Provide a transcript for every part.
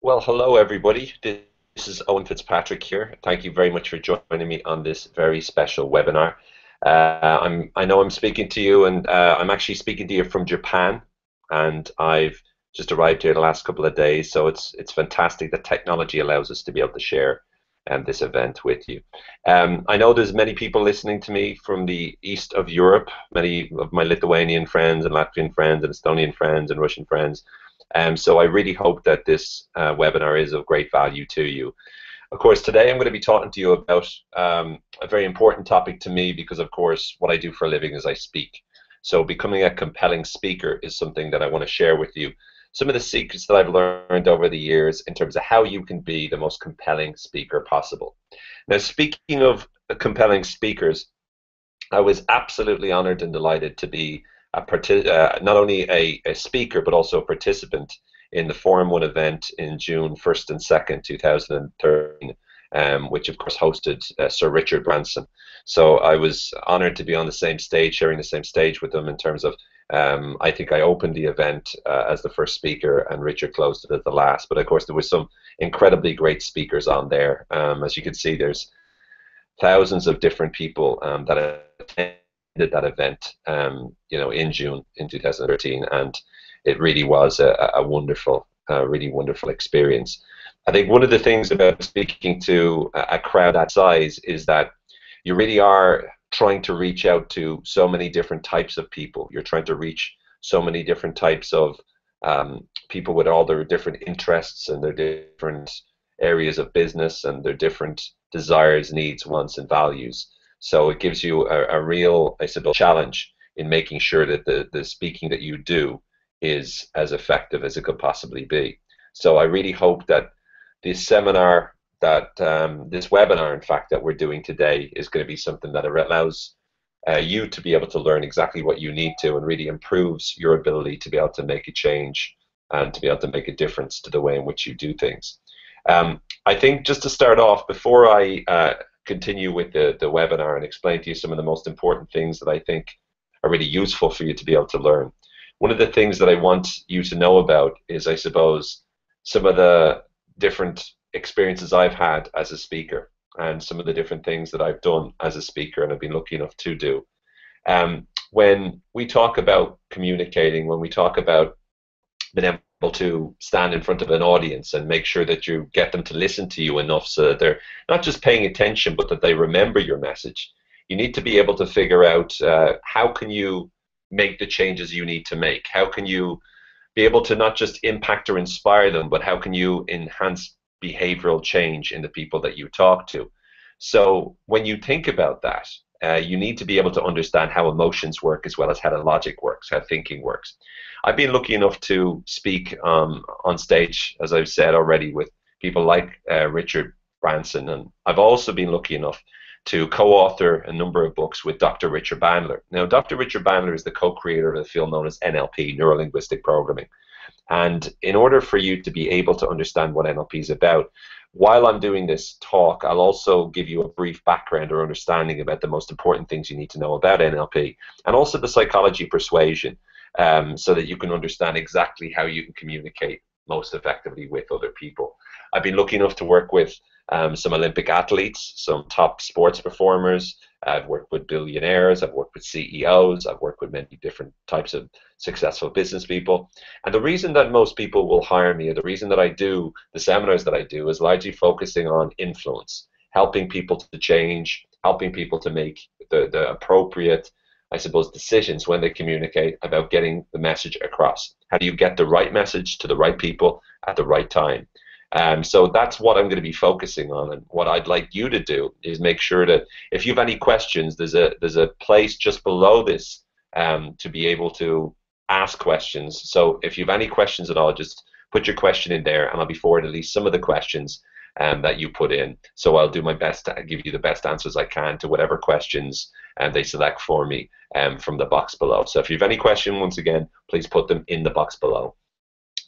Well, hello everybody. This is Owen Fitzpatrick here. Thank you very much for joining me on this very special webinar. I know I'm speaking to you, and I'm actually speaking to you from Japan, and I've just arrived here the last couple of days. So it's fantastic that technology allows us to be able to share this event with you. I know there's many people listening to me from the east of Europe, many of my Lithuanian friends and Latvian friends and Estonian friends and Russian friends. So I really hope that this webinar is of great value to you. Of course, today I'm going to be talking to you about a very important topic to me because, of course, what I do for a living is I speak. So becoming a compelling speaker is something that I want to share with you. Some of the secrets that I've learned over the years in terms of how you can be the most compelling speaker possible. Now, speaking of compelling speakers, I was absolutely honored and delighted to be not only a speaker but also a participant in the Forum 1 event in June 1st and 2nd, 2013, which of course hosted Sir Richard Branson. So I was honored to be on the same stage, sharing the same stage with them in terms of, I think I opened the event as the first speaker and Richard closed it as the last. But of course there was some incredibly great speakers on there. As you can see, there's thousands of different people that attended that event, in June in 2013, and it really was a wonderful, really wonderful experience. I think one of the things about speaking to a crowd that size is that you really are trying to reach out to so many different types of people. You're trying to reach so many different types of people with all their different interests and their different areas of business and their different desires, needs, wants, and values. So it gives you a real, I suppose, challenge in making sure that the speaking that you do is as effective as it could possibly be. So I really hope that this seminar, this webinar, in fact, that we're doing today is going to be something that allows you to be able to learn exactly what you need to and really improves your ability to be able to make a change and to be able to make a difference to the way in which you do things. I think just to start off, before I continue with the webinar and explain to you some of the most important things that I think are really useful for you to be able to learn, one of the things that I want you to know about is, I suppose, some of the different experiences I've had as a speaker and some of the different things that I've done as a speaker and I've been lucky enough to do. When we talk about communicating, when we talk about being able to stand in front of an audience and make sure that you get them to listen to you enough so that they're not just paying attention but that they remember your message, you need to be able to figure out how can you make the changes you need to make. How can you be able to not just impact or inspire them, but how can you enhance behavioral change in the people that you talk to? So when you think about that, you need to be able to understand how emotions work as well as how the logic works, how thinking works. I've been lucky enough to speak on stage, as I've said already, with people like Richard Branson, and I've also been lucky enough to co-author a number of books with Dr. Richard Bandler. Now, Dr. Richard Bandler is the co-creator of the field known as NLP, Neuro-Linguistic Programming. And in order for you to be able to understand what NLP is about, while I'm doing this talk, I'll also give you a brief background or understanding about the most important things you need to know about NLP and also the psychology of persuasion, so that you can understand exactly how you can communicate most effectively with other people. I've been lucky enough to work with some Olympic athletes, some top sports performers. I've worked with billionaires, I've worked with CEOs, I've worked with many different types of successful business people. And the reason that most people will hire me, or the reason that I do the seminars that I do, is largely focusing on influence, helping people to change, helping people to make the appropriate, I suppose, decisions when they communicate about getting the message across. How do you get the right message to the right people at the right time? So that's what I'm going to be focusing on, and what I'd like you to do is make sure that if you have any questions, there's a place just below this to be able to ask questions. So if you have any questions at all, just put your question in there, and I'll be forwarding at least some of the questions that you put in. So I'll do my best to give you the best answers I can to whatever questions they select for me from the box below. So if you have any question, once again, please put them in the box below.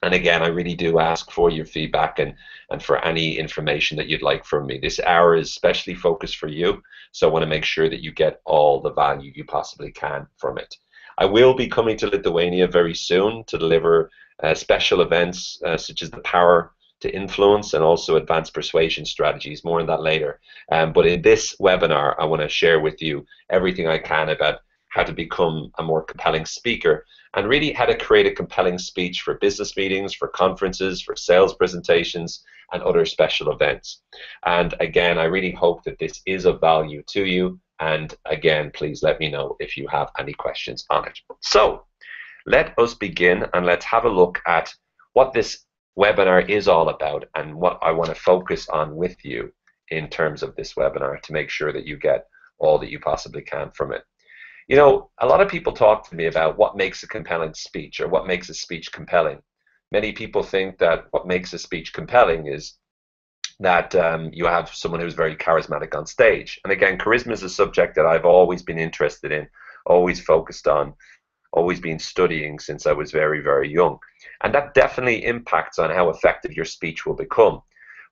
And again, I really do ask for your feedback and for any information that you'd like from me. This hour is specially focused for you, so I want to make sure that you get all the value you possibly can from it. I will be coming to Lithuania very soon to deliver special events such as the Power to influence and also advanced persuasion strategies. More on that later. But in this webinar, I want to share with you everything I can about how to become a more compelling speaker and really how to create a compelling speech for business meetings, for conferences, for sales presentations, and other special events. And again, I really hope that this is of value to you. And again, please let me know if you have any questions on it. So let us begin and let's have a look at what this webinar is all about and what I want to focus on with you in terms of this webinar to make sure that you get all that you possibly can from it. You know, a lot of people talk to me about what makes a compelling speech or what makes a speech compelling. Many people think that what makes a speech compelling is that you have someone who's very charismatic on stage. And again, charisma is a subject that I've always been interested in, always focused on, always been studying since I was very, very young. And that definitely impacts on how effective your speech will become.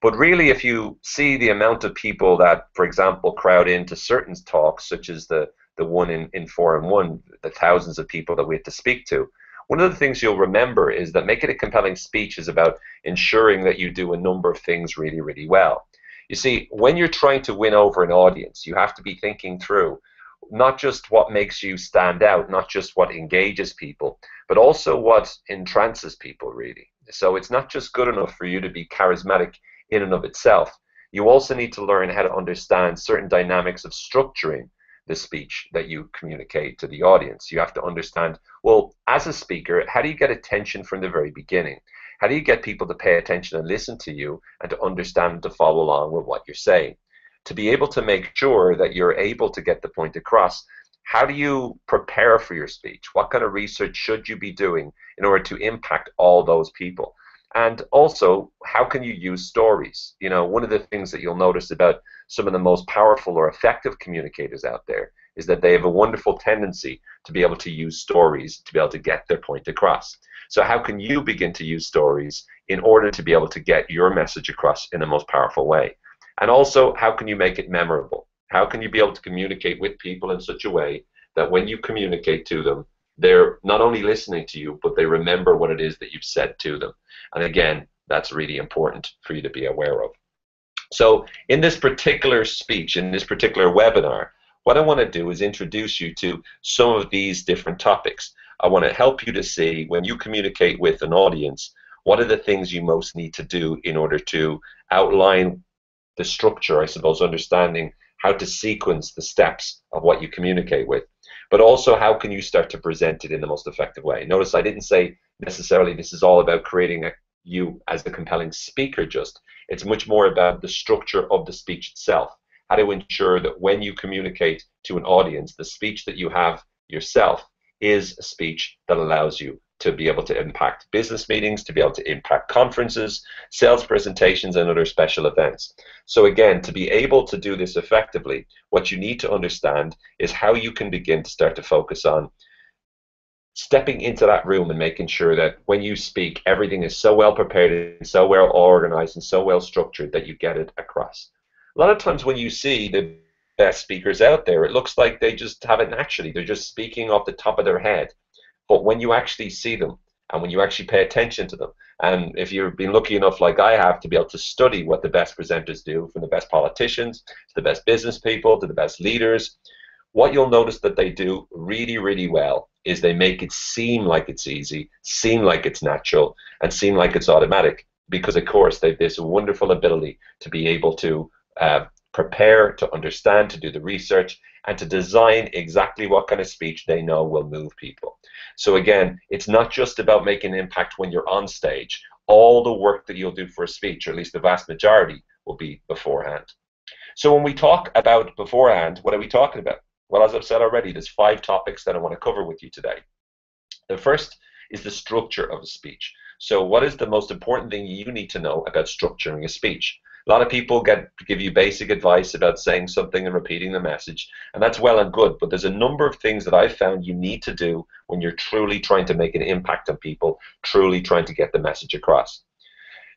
But really, if you see the amount of people that, for example, crowd into certain talks, such as the one in 4-in-1, the thousands of people that we had to speak to, one of the things you'll remember is that making a compelling speech is about ensuring that you do a number of things really, really well. You see, when you're trying to win over an audience, you have to be thinking through not just what makes you stand out, not just what engages people, but also what entrances people, really. So it's not just good enough for you to be charismatic in and of itself. You also need to learn how to understand certain dynamics of structuring the speech that you communicate to the audience. You have to understand, well, as a speaker, how do you get attention from the very beginning? How do you get people to pay attention and listen to you and to understand and to follow along with what you're saying? To be able to make sure that you're able to get the point across, how do you prepare for your speech? What kind of research should you be doing in order to impact all those people? And also, how can you use stories? You know, one of the things that you'll notice about some of the most powerful or effective communicators out there is that they have a wonderful tendency to be able to use stories to be able to get their point across. So how can you begin to use stories in order to be able to get your message across in the most powerful way? And also, how can you make it memorable? How can you be able to communicate with people in such a way that when you communicate to them, they're not only listening to you, but they remember what it is that you've said to them. And again, that's really important for you to be aware of. So in this particular speech, in this particular webinar, what I want to do is introduce you to some of these different topics. I want to help you to see when you communicate with an audience, what are the things you most need to do in order to outline the structure, I suppose, understanding how to sequence the steps of what you communicate with, but also how can you start to present it in the most effective way. Notice I didn't say necessarily this is all about creating you as a compelling speaker just. It's much more about the structure of the speech itself, how to ensure that when you communicate to an audience, the speech that you have yourself is a speech that allows you to be able to impact business meetings, to be able to impact conferences, sales presentations, and other special events. So again, to be able to do this effectively, what you need to understand is how you can begin to start to focus on stepping into that room and making sure that when you speak, everything is so well prepared and so well organized and so well structured that you get it across. A lot of times when you see the best speakers out there, it looks like they just have it naturally. They're just speaking off the top of their head. But when you actually see them and when you actually pay attention to them, and if you've been lucky enough like I have to be able to study what the best presenters do, from the best politicians to the best business people to the best leaders, what you'll notice that they do really, really well is they make it seem like it's easy, seem like it's natural, and seem like it's automatic, because of course they have this wonderful ability to be able to prepare, to understand, to do the research, and to design exactly what kind of speech they know will move people. So again, it's not just about making an impact when you're on stage. All the work that you'll do for a speech, or at least the vast majority, will be beforehand. So when we talk about beforehand, what are we talking about? Well, as I've said already, there's 5 topics that I want to cover with you today. The first is the structure of a speech. So what is the most important thing you need to know about structuring a speech? A lot of people give you basic advice about saying something and repeating the message, and that's well and good, but there's a number of things that I've found you need to do when you're truly trying to make an impact on people, truly trying to get the message across.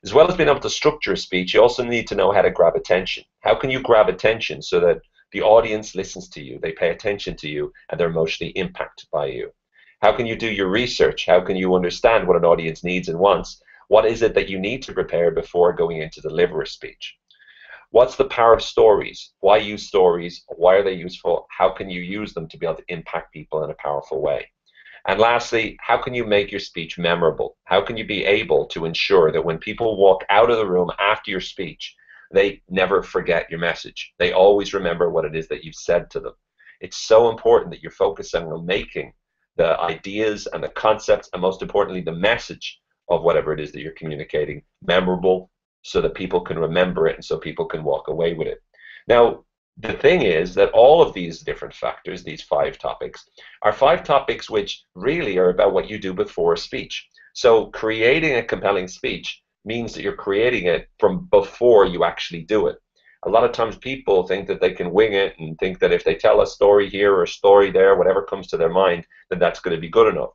As well as being able to structure a speech, you also need to know how to grab attention. How can you grab attention so that the audience listens to you, they pay attention to you, and they're emotionally impacted by you? How can you do your research? How can you understand what an audience needs and wants? What is it that you need to prepare before going in to deliver a speech? What's the power of stories? Why use stories? Why are they useful? How can you use them to be able to impact people in a powerful way? And lastly, how can you make your speech memorable? How can you be able to ensure that when people walk out of the room after your speech, they never forget your message? They always remember what it is that you've said to them. It's so important that you're focusing on making the ideas and the concepts, and most importantly, the message of whatever it is that you're communicating memorable so that people can remember it and so people can walk away with it. Now, the thing is that all of these different factors, these 5 topics, are 5 topics which really are about what you do before a speech. So creating a compelling speech means that you're creating it from before you actually do it. A lot of times people think that they can wing it and think that if they tell a story here or a story there, whatever comes to their mind, then that's going to be good enough.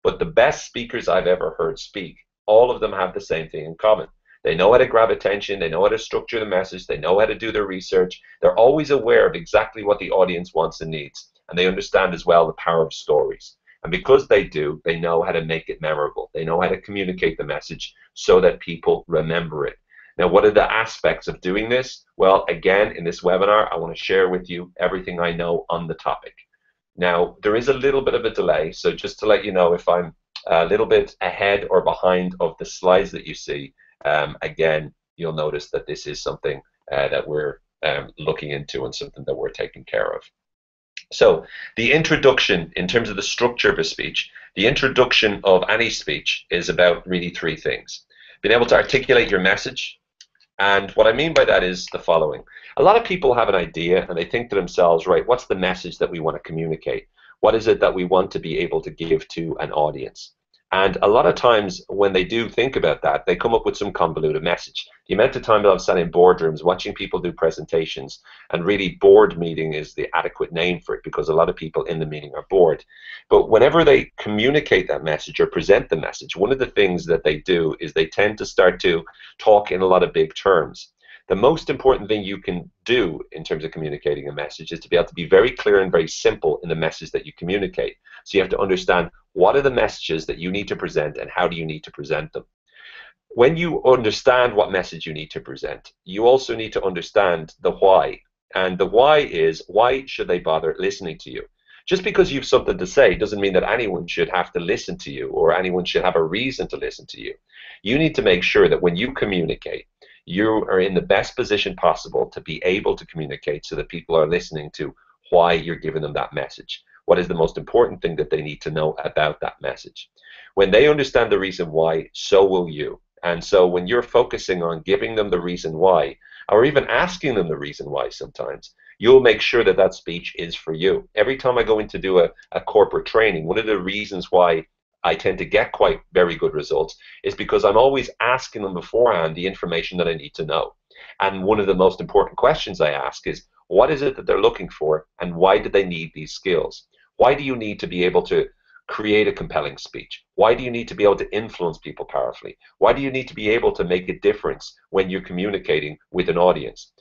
But the best speakers I've ever heard speak, all of them have the same thing in common. They know how to grab attention, they know how to structure the message, they know how to do their research, they're always aware of exactly what the audience wants and needs, and they understand as well the power of stories. And because they do, they know how to make it memorable. They know how to communicate the message so that people remember it. Now, what are the aspects of doing this? Well, again, in this webinar, I want to share with you everything I know on the topic. Now, there is a little bit of a delay, so just to let you know if I'm a little bit ahead or behind of the slides that you see, again, you'll notice that this is something that we're looking into and something that we're taking care of. So the introduction, in terms of the structure of a speech, the introduction of any speech is about really 3 things. Being able to articulate your message, and what I mean by that is the following. A lot of people have an idea and they think to themselves, right, what's the message that we want to communicate? What is it that we want to be able to give to an audience? And a lot of times when they do think about that, they come up with some convoluted message. The amount of time that I've sat in boardrooms watching people do presentations, and really board meeting is the adequate name for it because a lot of people in the meeting are bored. But whenever they communicate that message or present the message, one of the things that they do is they tend to start to talk in a lot of big terms. The most important thing you can do in terms of communicating a message is to be able to be very clear and very simple in the message that you communicate. So you have to understand what are the messages that you need to present and how do you need to present them. When you understand what message you need to present, you also need to understand the why. And the why is, why should they bother listening to you? Just because you've something to say doesn't mean that anyone should have to listen to you or anyone should have a reason to listen to you. You need to make sure that when you communicate, you are in the best position possible to be able to communicate so that people are listening to why you're giving them that message. What is the most important thing that they need to know about that message? When they understand the reason why, so will you. And so when you're focusing on giving them the reason why, or even asking them the reason why sometimes, you'll make sure that that speech is for you. Every time I go in to do a corporate training, one of the reasons why I tend to get quite very good results is because I'm always asking them beforehand the information that I need to know. And one of the most important questions I ask is, what is it that they're looking for and why do they need these skills? Why do you need to be able to create a compelling speech? Why do you need to be able to influence people powerfully? Why do you need to be able to make a difference when you're communicating with an audience?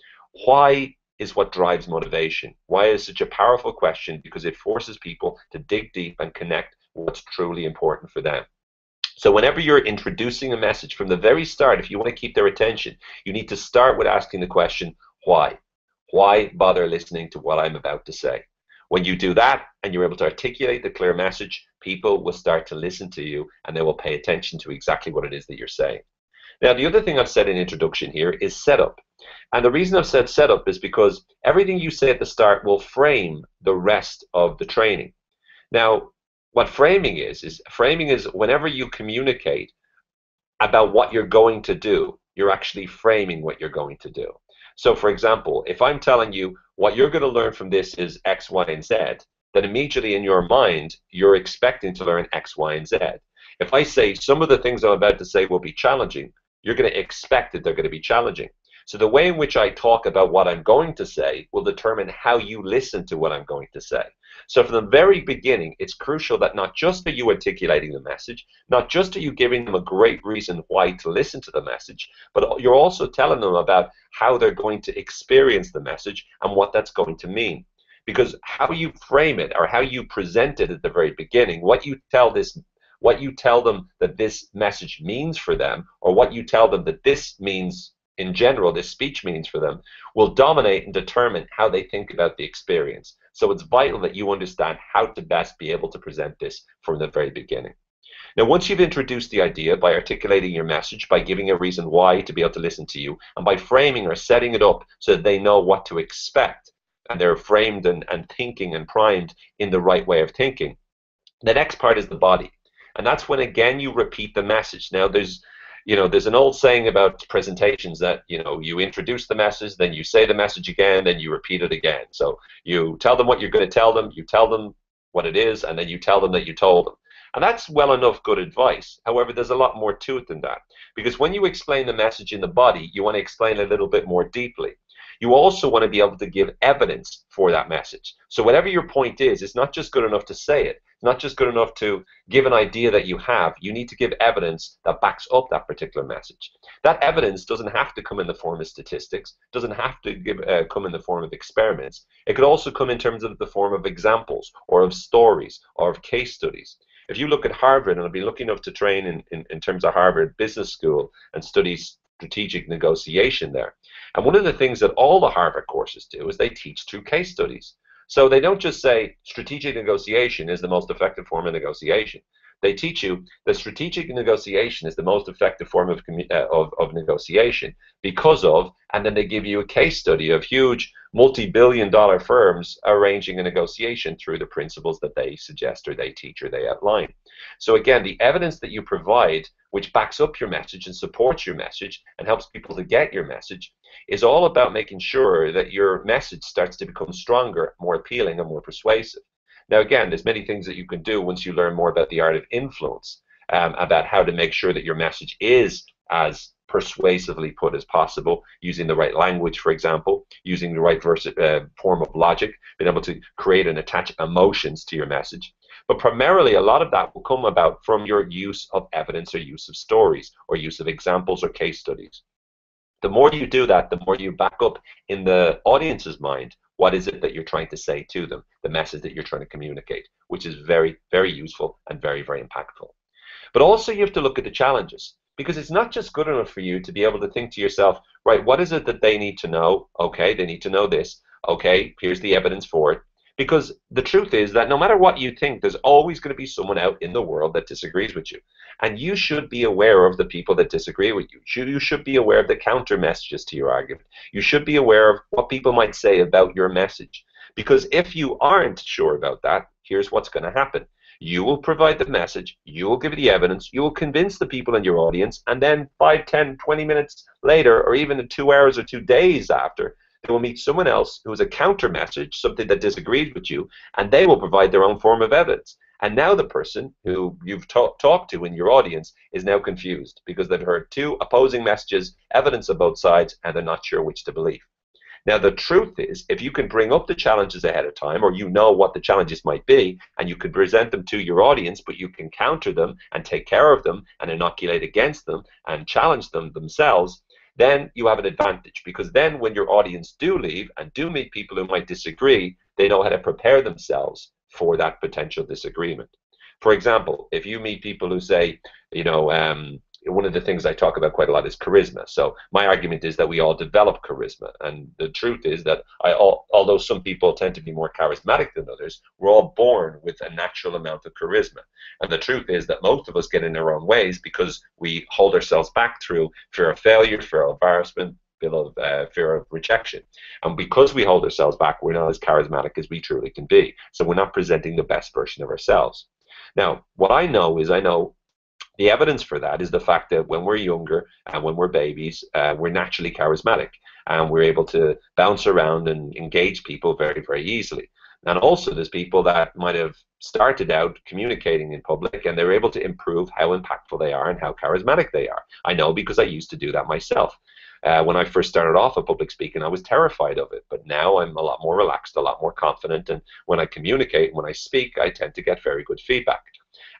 Why is what drives motivation? Why is such a powerful question? Because it forces people to dig deep and connect what's truly important for them. So whenever you're introducing a message from the very start, if you want to keep their attention, you need to start with asking the question, why? Why bother listening to what I'm about to say? When you do that and you're able to articulate the clear message, people will start to listen to you and they will pay attention to exactly what it is that you're saying. Now, the other thing I've said in introduction here is setup. And the reason I've said setup is because everything you say at the start will frame the rest of the training. Now, what framing is whenever you communicate about what you're going to do, you're actually framing what you're going to do. So for example, if I'm telling you what you're going to learn from this is X, Y, and Z, then immediately in your mind, you're expecting to learn X, Y, and Z. If I say some of the things I'm about to say will be challenging, you're going to expect that they're going to be challenging. So the way in which I talk about what I'm going to say will determine how you listen to what I'm going to say. So from the very beginning, it's crucial that not just are you articulating the message, not just are you giving them a great reason why to listen to the message, but you're also telling them about how they're going to experience the message and what that's going to mean. Because how you frame it or how you present it at the very beginning, what you tell this what you tell them that this message means for them, or what you tell them that this means in general, this speech means for them, will dominate and determine how they think about the experience. So it's vital that you understand how to best be able to present this from the very beginning. Now, once you've introduced the idea by articulating your message, by giving a reason why to be able to listen to you, and by framing or setting it up so that they know what to expect, and they're framed and thinking and primed in the right way of thinking, the next part is the body. And that's when, again, you repeat the message. Now, there's an old saying about presentations that, you introduce the message, then you say the message again, then you repeat it again. So you tell them what you're going to tell them, you tell them what it is, and then you tell them that you told them. And that's well enough good advice. However, there's a lot more to it than that. Because when you explain the message in the body, you want to explain it a little bit more deeply. You also want to be able to give evidence for that message. So whatever your point is, it's not just good enough to say it. It's not just good enough to give an idea that you have. You need to give evidence that backs up that particular message. That evidence doesn't have to come in the form of statistics, doesn't have to come in the form of experiments. It could also come in terms of the form of examples or of stories or of case studies. If you look at Harvard, and I've been lucky enough to train in terms of Harvard Business School and study strategic negotiation there. And one of the things that all the Harvard courses do is they teach through case studies. So they don't just say strategic negotiation is the most effective form of negotiation. They teach you that strategic negotiation is the most effective form of negotiation because of, and then they give you a case study of huge multi-billion-dollar firms arranging a negotiation through the principles that they suggest or they teach or they outline. So again, the evidence that you provide, which backs up your message and supports your message and helps people to get your message, is all about making sure that your message starts to become stronger, more appealing, and more persuasive. Now, again, there's many things that you can do once you learn more about the art of influence, about how to make sure that your message is as persuasively put as possible, using the right language, for example, using the right form of logic, being able to create and attach emotions to your message. But primarily, a lot of that will come about from your use of evidence or use of stories or use of examples or case studies. The more you do that, the more you back up in the audience's mind what is it that you're trying to say to them, the message that you're trying to communicate, which is very, very useful and very, very impactful. But also you have to look at the challenges, because it's not just good enough for you to be able to think to yourself, right, what is it that they need to know? Okay, they need to know this. Okay, here's the evidence for it. Because the truth is that no matter what you think, there's always going to be someone out in the world that disagrees with you. And you should be aware of the people that disagree with you. You should be aware of the counter messages to your argument. You should be aware of what people might say about your message. Because if you aren't sure about that, here's what's going to happen. You will provide the message, you will give the evidence, you will convince the people in your audience, and then 5, 10, 20 minutes later, or even 2 hours or 2 days after, they will meet someone else who has a counter message, something that disagrees with you, and they will provide their own form of evidence. And now the person who you've talked to in your audience is now confused because they've heard 2 opposing messages, evidence of both sides, and they're not sure which to believe. Now, the truth is, if you can bring up the challenges ahead of time, or you know what the challenges might be, and you can present them to your audience, but you can counter them and take care of them and inoculate against them and challenge them themselves, then you have an advantage, because then when your audience do leave and do meet people who might disagree, they know how to prepare themselves for that potential disagreement. For example, if you meet people who say, one of the things I talk about quite a lot is charisma. So my argument is that we all develop charisma. And the truth is that although some people tend to be more charismatic than others, we're all born with a natural amount of charisma. And the truth is that most of us get in our own ways because we hold ourselves back through fear of failure, fear of embarrassment, fear of rejection. And because we hold ourselves back, we're not as charismatic as we truly can be. So we're not presenting the best version of ourselves. Now, what I know the evidence for that is the fact that when we're younger and when we're babies, we're naturally charismatic and we're able to bounce around and engage people very, very easily. And also there's people that might have started out communicating in public and they're able to improve how impactful they are and how charismatic they are. I know because I used to do that myself. When I first started off at public speaking, I was terrified of it, but now I'm a lot more relaxed, a lot more confident, and when I communicate, when I speak, I tend to get very good feedback.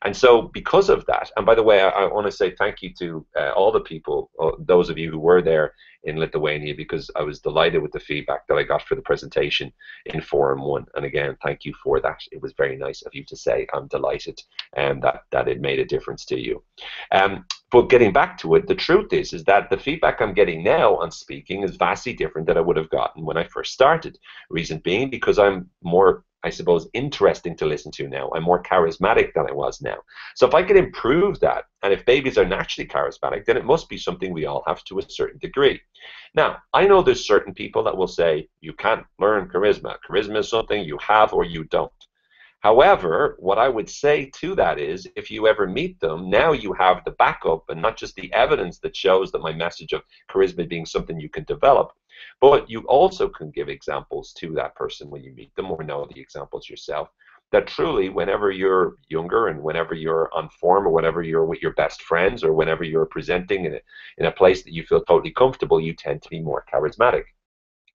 And so because of that, and by the way, I want to say thank you to all the people, those of you who were there in Lithuania, because I was delighted with the feedback that I got for the presentation in Forum 1. And again, thank you for that. It was very nice of you to say I'm delighted and that it made a difference to you. But getting back to it, the truth is that the feedback I'm getting now on speaking is vastly different than I would have gotten when I first started. Reason being because I'm more, I suppose, interesting to listen to now. I'm more charismatic than I was now. So if I can improve that, and if babies are naturally charismatic, then it must be something we all have to a certain degree. Now, I know there's certain people that will say, you can't learn charisma. Charisma is something you have or you don't. However, what I would say to that is, if you ever meet them, now you have the backup and not just the evidence that shows that my message of charisma being something you can develop, but you also can give examples to that person when you meet them or know the examples yourself, that truly whenever you're younger and whenever you're on form or whenever you're with your best friends or whenever you're presenting in a place that you feel totally comfortable, you tend to be more charismatic.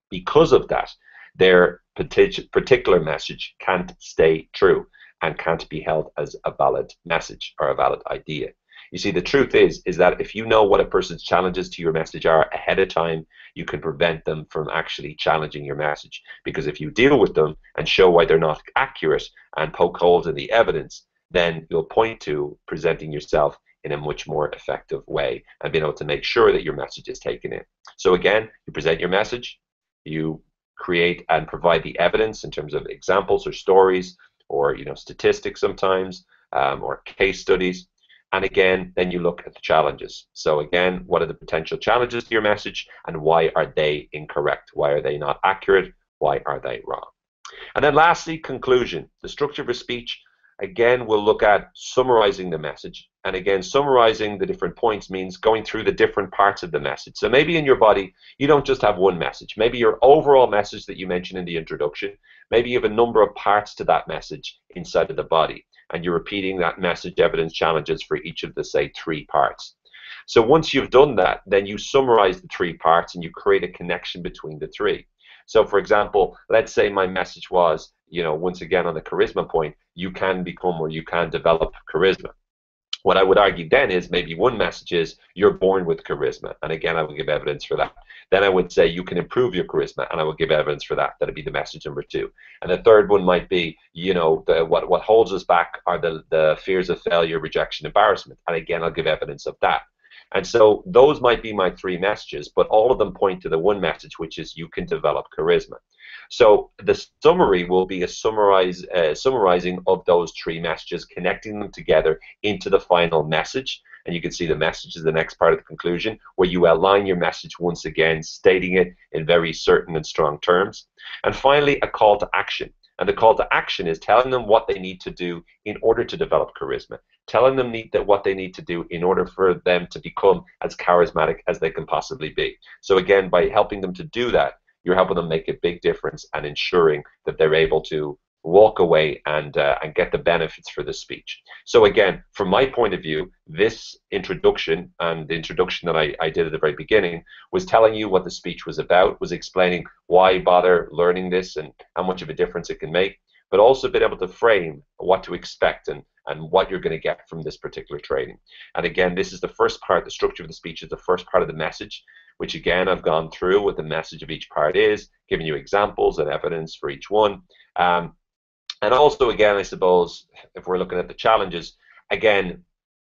Because of that, their particular message can't stay true and can't be held as a valid message or a valid idea. You see, the truth is that if you know what a person's challenges to your message are ahead of time, you can prevent them from actually challenging your message. Because if you deal with them and show why they're not accurate and poke holes in the evidence, then you'll point to presenting yourself in a much more effective way and being able to make sure that your message is taken in. So again, you present your message, you create and provide the evidence in terms of examples or stories or statistics sometimes or case studies, and again then you look at the challenges. So again, what are the potential challenges to your message and why are they incorrect? Why are they not accurate? Why are they wrong? And then lastly, conclusion. The structure of a speech, again, we'll look at summarizing the message. And again, summarizing the different points means going through the different parts of the message. So maybe in your body, you don't just have one message. Maybe your overall message that you mentioned in the introduction, maybe you have a number of parts to that message inside of the body. And you're repeating that message, evidence, challenges for each of the, say, 3 parts. So once you've done that, then you summarize the 3 parts and you create a connection between the 3. So for example, let's say my message was, once again on the charisma point, you can become or you can develop charisma. What I would argue then is maybe one message is you're born with charisma, and again I will give evidence for that. Then I would say you can improve your charisma, and I will give evidence for that. That'd be the message number 2. And the third one might be, what holds us back are the fears of failure, rejection, embarrassment, and again I'll give evidence of that. And so those might be my 3 messages, but all of them point to the one message, which is you can develop charisma. So the summary will be a summarizing of those 3 messages, connecting them together into the final message. And you can see the message is the next part of the conclusion, where you align your message once again, stating it in very certain and strong terms. And finally, a call to action. And the call to action is telling them what they need to do in order to develop charisma, telling them what they need to do in order for them to become as charismatic as they can possibly be. So again, by helping them to do that, you're helping them make a big difference and ensuring that they're able to walk away and get the benefits for the speech. So again, from my point of view, this introduction and the introduction that I did at the very beginning was telling you what the speech was about, was explaining why bother learning this and how much of a difference it can make, but also being able to frame what to expect and what you're going to get from this particular training. And again, this is the first part. The structure of the speech is the first part of the message, which again I've gone through what the message of each part is, giving you examples and evidence for each one. And also, again, I suppose, if we're looking at the challenges, again,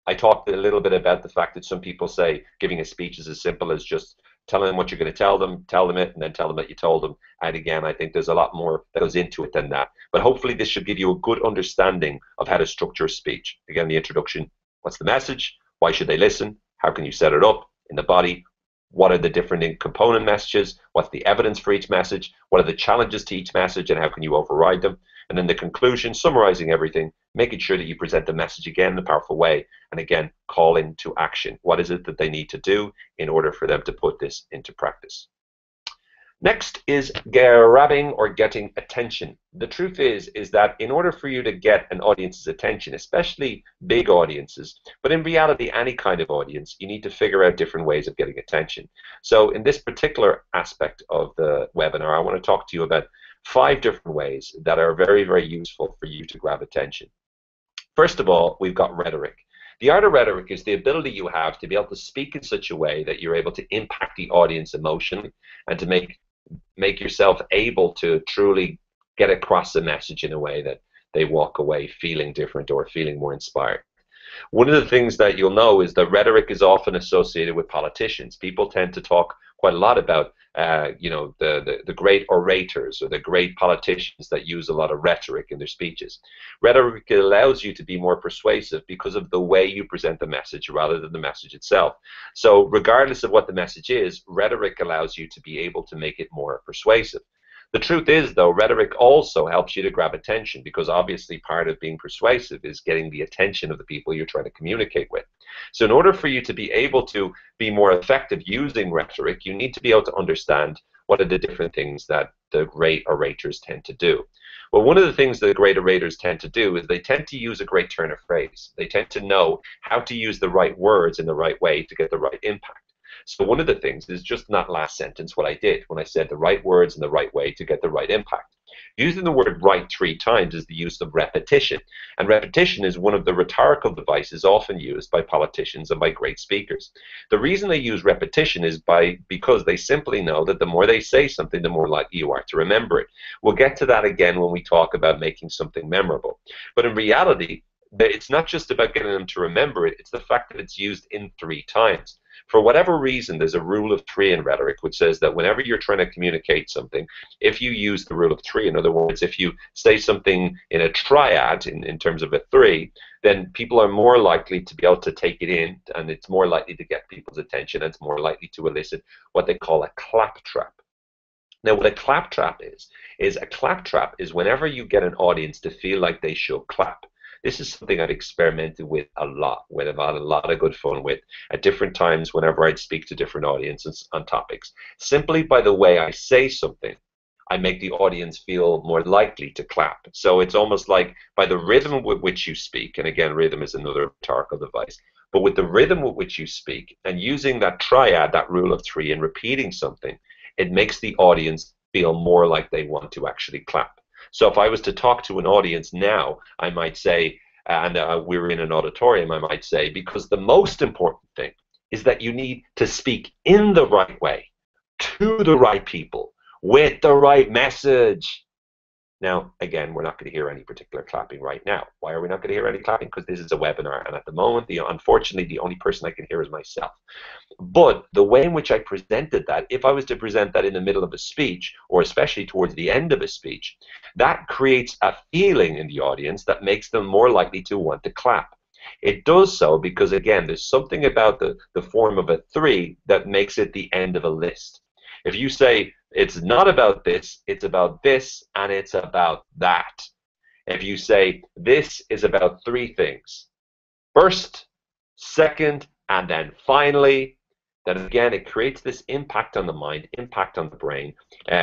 I talked a little bit about the fact that some people say giving a speech is as simple as just telling them what you're going to tell them it, and then tell them that you told them. And again, I think there's a lot more that goes into it than that. But hopefully this should give you a good understanding of how to structure a speech. Again, the introduction, what's the message? Why should they listen? How can you set it up in the body? What are the different component messages? What's the evidence for each message? What are the challenges to each message and how can you override them? And then the conclusion, summarizing everything, making sure that you present the message again in a powerful way, and again, calling to action. What is it that they need to do in order for them to put this into practice? Next is grabbing or getting attention. The truth is that in order for you to get an audience's attention, especially big audiences, but in reality any kind of audience, you need to figure out different ways of getting attention. So in this particular aspect of the webinar, I want to talk to you about 5 different ways that are very, very useful for you to grab attention. First of all, we've got rhetoric. The art of rhetoric is the ability you have to be able to speak in such a way that you're able to impact the audience emotionally and to make yourself able to truly get across the message in a way that they walk away feeling different or feeling more inspired. One of the things that you'll know is that rhetoric is often associated with politicians. People tend to talk quite a lot about, the great orators or the great politicians that use a lot of rhetoric in their speeches. Rhetoric allows you to be more persuasive because of the way you present the message rather than the message itself. So regardless of what the message is, rhetoric allows you to be able to make it more persuasive. The truth is, though, rhetoric also helps you to grab attention because obviously part of being persuasive is getting the attention of the people you're trying to communicate with. So in order for you to be able to be more effective using rhetoric, you need to be able to understand what are the different things that the great orators tend to do. Well, one of the things that great orators tend to do is they tend to use a great turn of phrase. They tend to know how to use the right words in the right way to get the right impact. So one of the things is just in that last sentence what I did when I said the right words in the right way to get the right impact. Using the word right 3 times is the use of repetition. And repetition is one of the rhetorical devices often used by politicians and by great speakers. The reason they use repetition is because they simply know that the more they say something, the more likely you are to remember it. We'll get to that again when we talk about making something memorable. But in reality, it's not just about getting them to remember it, it's the fact that it's used in 3 times. For whatever reason, there's a rule of 3 in rhetoric which says that whenever you're trying to communicate something, if you use the rule of 3, in other words, if you say something in a triad in terms of a 3, then people are more likely to be able to take it in and it's more likely to get people's attention and it's more likely to elicit what they call a claptrap. Now, what a claptrap is a claptrap is whenever you get an audience to feel like they should clap. This is something I've experimented with a lot, with I've had a lot of good fun with at different times whenever I'd speak to different audiences on topics. Simply by the way I say something, I make the audience feel more likely to clap. So it's almost like by the rhythm with which you speak, and again, rhythm is another rhetorical device, but with the rhythm with which you speak and using that triad, that rule of 3, and repeating something, it makes the audience feel more like they want to actually clap. So if I was to talk to an audience now, I might say, and we were in an auditorium, I might say, because the most important thing is that you need to speak in the right way, to the right people, with the right message. Now, again, we're not going to hear any particular clapping right now. Why are we not going to hear any clapping? Because this is a webinar, and at the moment, unfortunately, the only person I can hear is myself. But the way in which I presented that, if I was to present that in the middle of a speech, or especially towards the end of a speech, that creates a feeling in the audience that makes them more likely to want to clap. It does so because, again, there's something about the form of a 3 that makes it the end of a list. If you say, it's not about this, it's about this, and it's about that. If you say, this is about 3 things, first, second, and then finally, then again, it creates this impact on the mind, impact on the brain,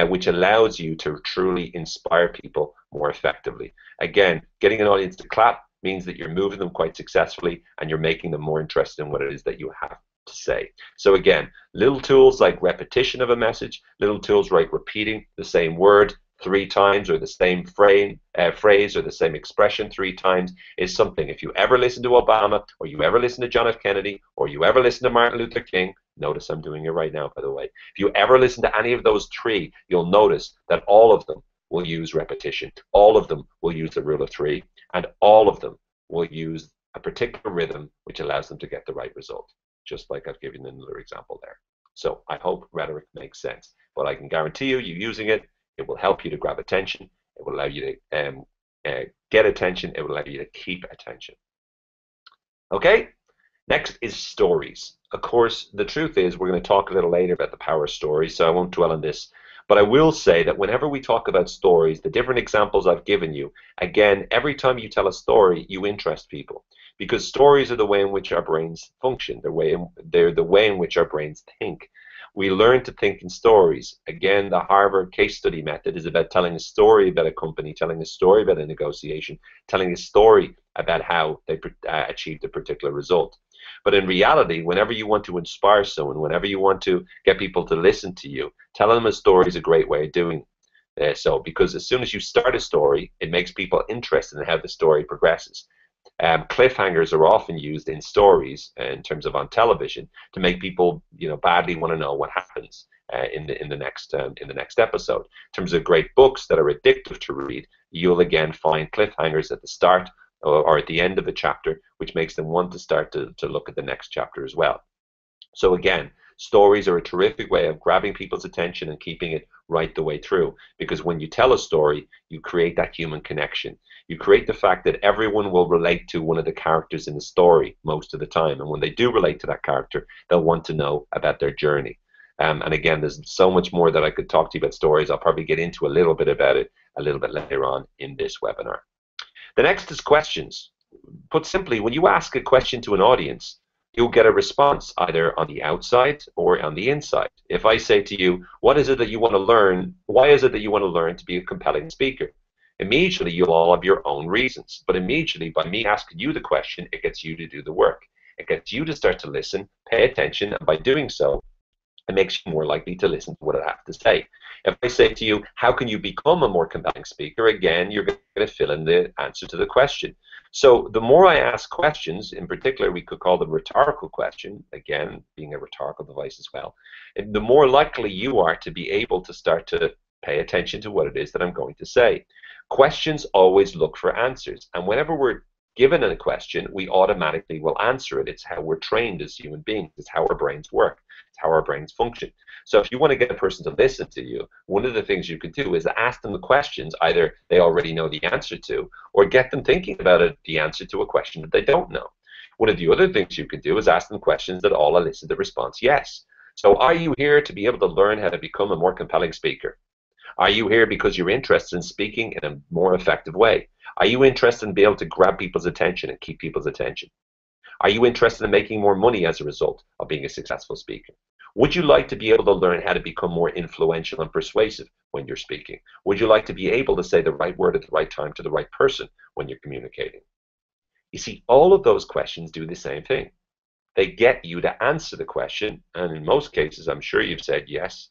which allows you to truly inspire people more effectively. Again, getting an audience to clap means that you're moving them quite successfully and you're making them more interested in what it is that you have to say. So again, little tools like repetition of a message, little tools like repeating the same word 3 times or the same phrase or the same expression 3 times is something. If you ever listen to Obama or you ever listen to John F. Kennedy or you ever listen to Martin Luther King, notice I'm doing it right now, by the way. If you ever listen to any of those 3, you'll notice that all of them will use repetition. All of them will use the rule of 3, and all of them will use a particular rhythm which allows them to get the right result, just like I've given another example there. So I hope rhetoric makes sense, but I can guarantee you using it, it will help you to grab attention, it will allow you to get attention, it will allow you to keep attention. Okay, next is stories. Of course, the truth is we're going to talk a little later about the power of stories, so I won't dwell on this. But I will say that whenever we talk about stories, the different examples I've given you, again, every time you tell a story, you interest people. Because stories are the way in which our brains function. They're the way in which our brains think. We learn to think in stories. Again, the Harvard case study method is about telling a story about a company, telling a story about a negotiation, telling a story about how they achieved a particular result. But in reality, whenever you want to inspire someone, whenever you want to get people to listen to you, telling them a story is a great way of doing so, because as soon as you start a story, it makes people interested in how the story progresses. Cliffhangers are often used in stories in terms of on television to make people, badly want to know what happens in the next episode. In terms of great books that are addictive to read, you'll again find cliffhangers at the start or at the end of a chapter, which makes them want to start to look at the next chapter as well. So again, stories are a terrific way of grabbing people's attention and keeping it right the way through. Because when you tell a story, you create that human connection. You create the fact that everyone will relate to one of the characters in the story most of the time. And when they do relate to that character, they'll want to know about their journey. And again, there's so much more that I could talk to you about stories. I'll probably get into a little bit about it a little bit later on in this webinar. The next is questions. Put simply, when you ask a question to an audience, you'll get a response either on the outside or on the inside. If I say to you, what is it that you want to learn? Why is it that you want to learn to be a compelling speaker? Immediately, you'll all have your own reasons. But immediately, by me asking you the question, it gets you to do the work. It gets you to start to listen, pay attention, and by doing so, it makes you more likely to listen to what I have to say. If I say to you, how can you become a more compelling speaker? Again, you're going to fill in the answer to the question. So the more I ask questions, in particular, we could call them rhetorical question, again, being a rhetorical device as well, the more likely you are to be able to start to pay attention to what it is that I'm going to say. Questions always look for answers. And whenever we're given a question, we automatically will answer it. It's how we're trained as human beings. It's how our brains work. It's how our brains function. So if you want to get a person to listen to you, one of the things you can do is ask them the questions either they already know the answer to, or get them thinking about the answer to a question that they don't know. One of the other things you can do is ask them questions that all elicit the response yes. So are you here to be able to learn how to become a more compelling speaker? Are you here because you're interested in speaking in a more effective way? Are you interested in being able to grab people's attention and keep people's attention? Are you interested in making more money as a result of being a successful speaker? Would you like to be able to learn how to become more influential and persuasive when you're speaking? Would you like to be able to say the right word at the right time to the right person when you're communicating? You see, all of those questions do the same thing. They get you to answer the question, and in most cases, I'm sure you've said yes,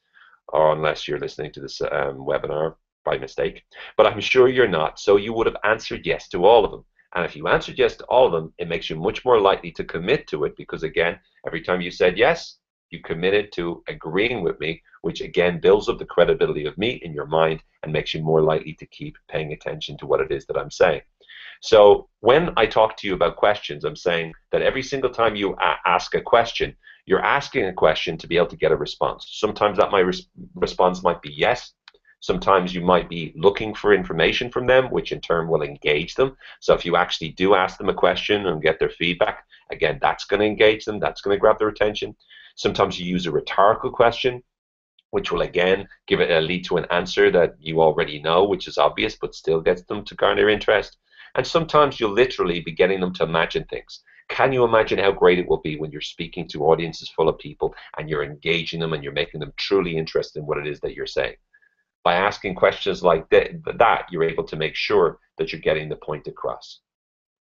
or unless you're listening to this webinar by mistake, but I'm sure you're not, so you would have answered yes to all of them. And if you answered yes to all of them, it makes you much more likely to commit to it, because again, every time you said yes, you committed to agreeing with me, which again builds up the credibility of me in your mind and makes you more likely to keep paying attention to what it is that I'm saying. So when I talk to you about questions, I'm saying that every single time you ask a question, you're asking a question to be able to get a response. Sometimes that response might be yes. Sometimes you might be looking for information from them, which in turn will engage them. So if you actually do ask them a question and get their feedback, again, that's going to engage them. That's going to grab their attention. Sometimes you use a rhetorical question, which will again give it a lead to an answer that you already know, which is obvious, but still gets them to garner interest. And sometimes you'll literally be getting them to imagine things. Can you imagine how great it will be when you're speaking to audiences full of people and you're engaging them and you're making them truly interested in what it is that you're saying? By asking questions like that, you're able to make sure that you're getting the point across.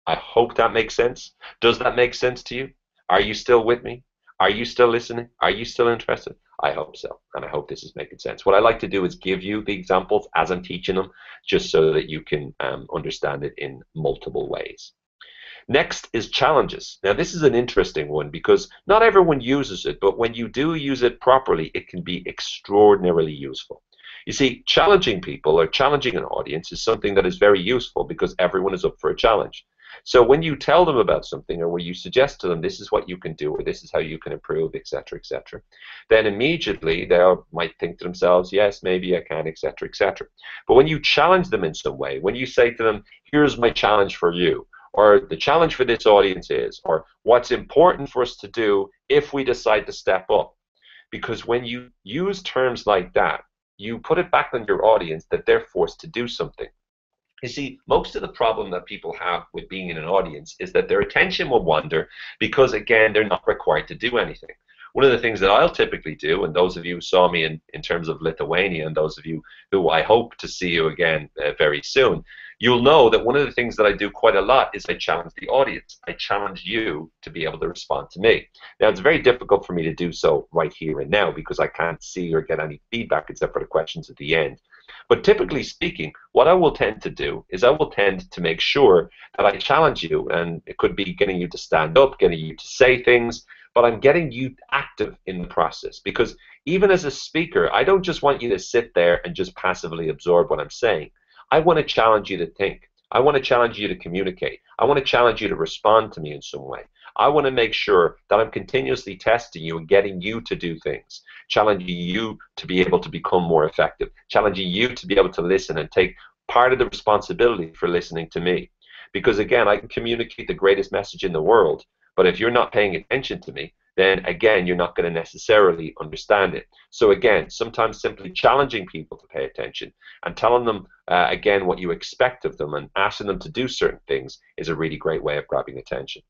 I hope that makes sense. Does that make sense to you? Are you still with me? Are you still listening? Are you still interested? I hope so, and I hope this is making sense. What I like to do is give you the examples as I'm teaching them, just so that you can understand it in multiple ways. Next is challenges. Now this is an interesting one because not everyone uses it, but when you do use it properly, it can be extraordinarily useful. You see, challenging people or challenging an audience is something that is very useful because everyone is up for a challenge. So when you tell them about something or when you suggest to them this is what you can do or this is how you can improve, etc., etc., then immediately they might think to themselves, yes, maybe I can, etc., etc. But when you challenge them in some way, when you say to them, here's my challenge for you, or the challenge for this audience is, or what's important for us to do if we decide to step up, because when you use terms like that, you put it back on your audience that they're forced to do something. You see, most of the problem that people have with being in an audience is that their attention will wander because, again, they're not required to do anything. One of the things that I'll typically do, and those of you who saw me in terms of Lithuania, and those of you who I hope to see you again very soon, you'll know that one of the things that I do quite a lot is I challenge the audience. I challenge you to be able to respond to me. Now, it's very difficult for me to do so right here and now because I can't see or get any feedback except for the questions at the end. But typically speaking, what I will tend to do is I will tend to make sure that I challenge you, and it could be getting you to stand up, getting you to say things, but I'm getting you active in the process. Because even as a speaker, I don't just want you to sit there and just passively absorb what I'm saying. I want to challenge you to think. I want to challenge you to communicate. I want to challenge you to respond to me in some way. I want to make sure that I'm continuously testing you and getting you to do things, challenging you to be able to become more effective, challenging you to be able to listen and take part of the responsibility for listening to me. Because again, I can communicate the greatest message in the world, but if you're not paying attention to me, then again, you're not going to necessarily understand it. So again, sometimes simply challenging people to pay attention and telling them, again, what you expect of them and asking them to do certain things is a really great way of grabbing attention.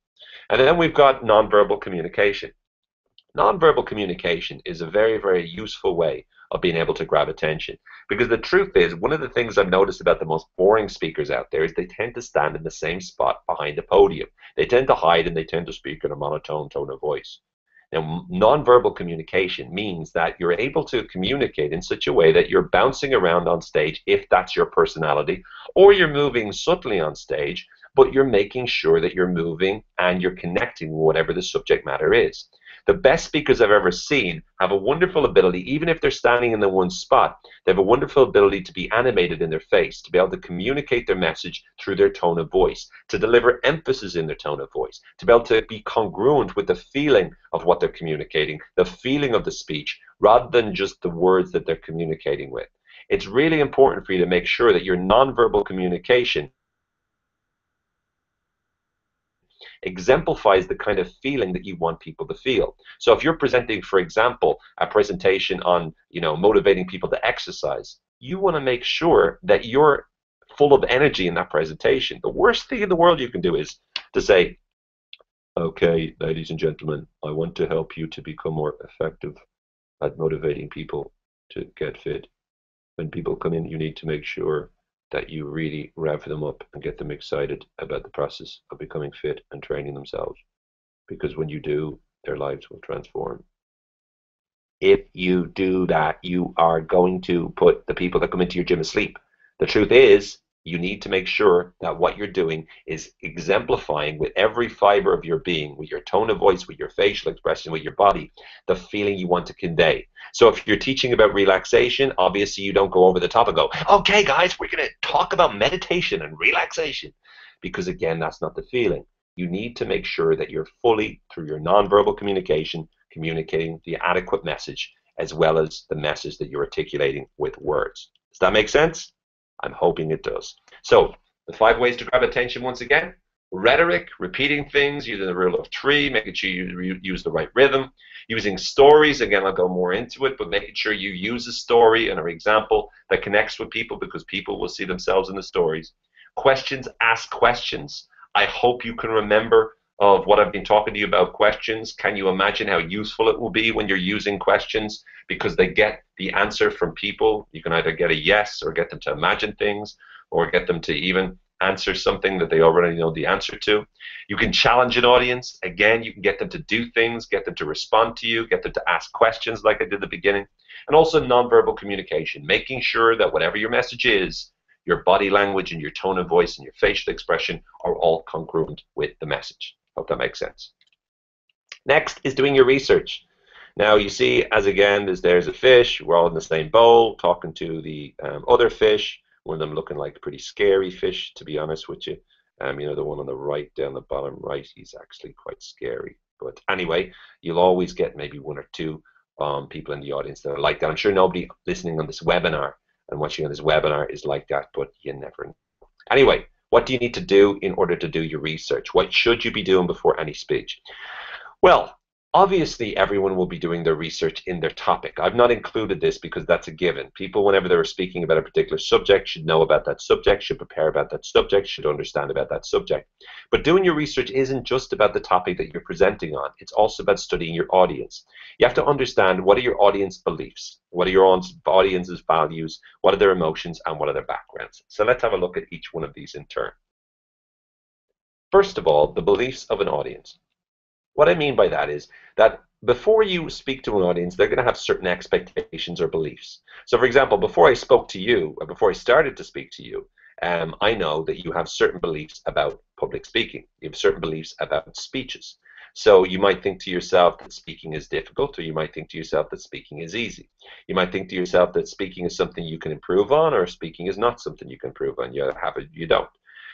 And then we've got nonverbal communication. Nonverbal communication is a very, very useful way of being able to grab attention. Because the truth is, one of the things I've noticed about the most boring speakers out there is they tend to stand in the same spot behind the podium. They tend to hide and they tend to speak in a monotone tone of voice. Now, nonverbal communication means that you're able to communicate in such a way that you're bouncing around on stage if that's your personality, or you're moving subtly on stage, but you're making sure that you're moving and you're connecting with whatever the subject matter is. The best speakers I've ever seen have a wonderful ability, even if they're standing in the one spot, they have a wonderful ability to be animated in their face, to be able to communicate their message through their tone of voice, to deliver emphasis in their tone of voice, to be able to be congruent with the feeling of what they're communicating, the feeling of the speech, rather than just the words that they're communicating with. It's really important for you to make sure that your nonverbal communication exemplifies the kind of feeling that you want people to feel. So if you're presenting, for example, a presentation on, motivating people to exercise, you want to make sure that you're full of energy in that presentation. The worst thing in the world you can do is to say, okay, ladies and gentlemen, I want to help you to become more effective at motivating people to get fit. When people come in, you need to make sure that you really rev them up and get them excited about the process of becoming fit and training themselves. Because when you do, their lives will transform. If you do that, you are going to put the people that come into your gym asleep. The truth is, you need to make sure that what you're doing is exemplifying with every fiber of your being, with your tone of voice, with your facial expression, with your body, the feeling you want to convey. So if you're teaching about relaxation, obviously you don't go over the top and go, okay guys, we're going to talk about meditation and relaxation. Because again, that's not the feeling. You need to make sure that you're fully, through your nonverbal communication, communicating the adequate message, as well as the message that you're articulating with words. Does that make sense? I'm hoping it does. So, the 5 ways to grab attention once again: rhetoric, repeating things, using the rule of 3, making sure you use the right rhythm, using stories, again, I'll go more into it, but making sure you use a story and an example that connects with people, because people will see themselves in the stories. Questions, ask questions. I hope you can remember of what I've been talking to you about questions. Can you imagine how useful it will be when you're using questions, because they get the answer from people? You can either get a yes, or get them to imagine things, or get them to even answer something that they already know the answer to. You can challenge an audience. Again, you can get them to do things, get them to respond to you, get them to ask questions like I did at the beginning. And also nonverbal communication, making sure that whatever your message is, your body language and your tone of voice and your facial expression are all congruent with the message. Hope that makes sense. Next is doing your research. Now you see, as again, there's a fish. We're all in the same bowl, talking to the other fish. One of them looking like a pretty scary fish, to be honest with you. The one on the right, down the bottom right, he's actually quite scary. But anyway, you'll always get maybe 1 or 2 people in the audience that are like that. I'm sure nobody listening on this webinar and watching on this webinar is like that, but you never know. Anyway, what do you need to do in order to do your research? What should you be doing before any speech? Well, obviously everyone will be doing their research in their topic. I've not included this because that's a given. People, whenever they're speaking about a particular subject, should know about that subject, should prepare about that subject, should understand about that subject. But doing your research isn't just about the topic that you're presenting on. It's also about studying your audience. You have to understand, what are your audience beliefs? What are your audience's values? What are their emotions? And what are their backgrounds? So let's have a look at each one of these in turn. First of all, the beliefs of an audience. What I mean by that is that before you speak to an audience, they're going to have certain expectations or beliefs. So, for example, before I spoke to you, or before I started to speak to you, I know that you have certain beliefs about public speaking. You have certain beliefs about speeches. So you might think to yourself that speaking is difficult, or you might think to yourself that speaking is easy. You might think to yourself that speaking is something you can improve on, or speaking is not something you can improve on. You have it, you don't.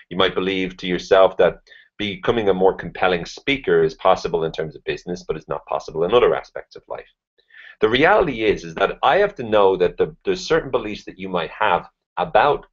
You might believe to yourself that becoming a more compelling speaker is possible in terms of business, but it's not possible in other aspects of life. The reality is that I have to know that there's certain beliefs that you might have about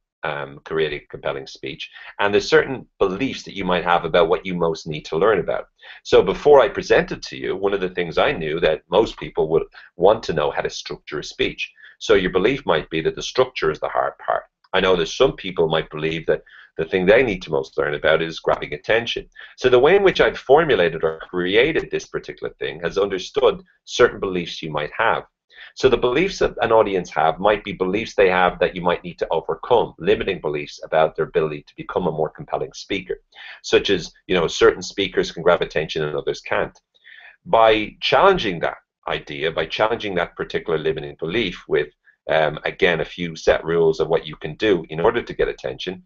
creating compelling speech, and there's certain beliefs that you might have about what you most need to learn about. So before I presented to you, one of the things I knew that most people would want to know how to structure a speech. So your belief might be that the structure is the hard part. I know that some people might believe that the thing they need to most learn about is grabbing attention. So the way in which I've formulated or created this particular thing has understood certain beliefs you might have. So the beliefs that an audience have might be beliefs they have that you might need to overcome, limiting beliefs about their ability to become a more compelling speaker, such as, certain speakers can grab attention and others can't. By challenging that idea, by challenging that particular limiting belief with, again, a few set rules of what you can do in order to get attention,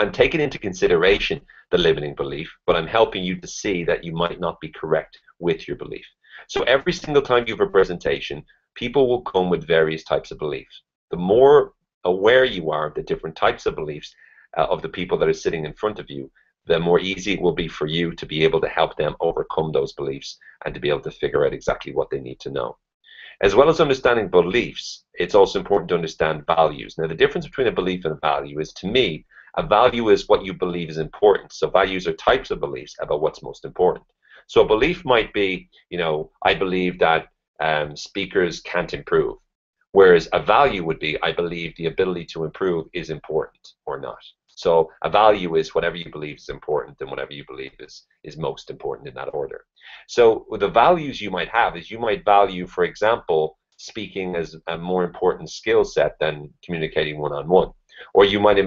I'm taking into consideration the limiting belief, but I'm helping you to see that you might not be correct with your belief. So every single time you have a presentation, people will come with various types of beliefs. The more aware you are of the different types of beliefs of the people that are sitting in front of you, the more easy it will be for you to be able to help them overcome those beliefs and to be able to figure out exactly what they need to know. As well as understanding beliefs, it's also important to understand values. Now, the difference between a belief and a value is, to me, a value is what you believe is important. So values are types of beliefs about what's most important. So a belief might be, I believe that speakers can't improve. Whereas a value would be, I believe the ability to improve is important or not. So a value is whatever you believe is important and whatever you believe is most important in that order. So with the values you might have is you might value, for example, speaking as a more important skill set than communicating one-on-one. Or you might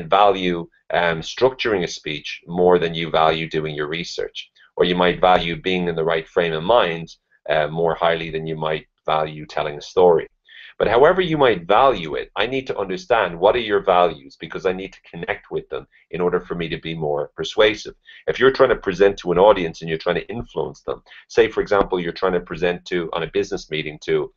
value structuring a speech more than you value doing your research. Or you might value being in the right frame of mind more highly than you might value telling a story. But however you might value it, I need to understand what are your values, because I need to connect with them in order for me to be more persuasive. If you're trying to present to an audience and you're trying to influence them, say for example you're trying to present to on a business meeting to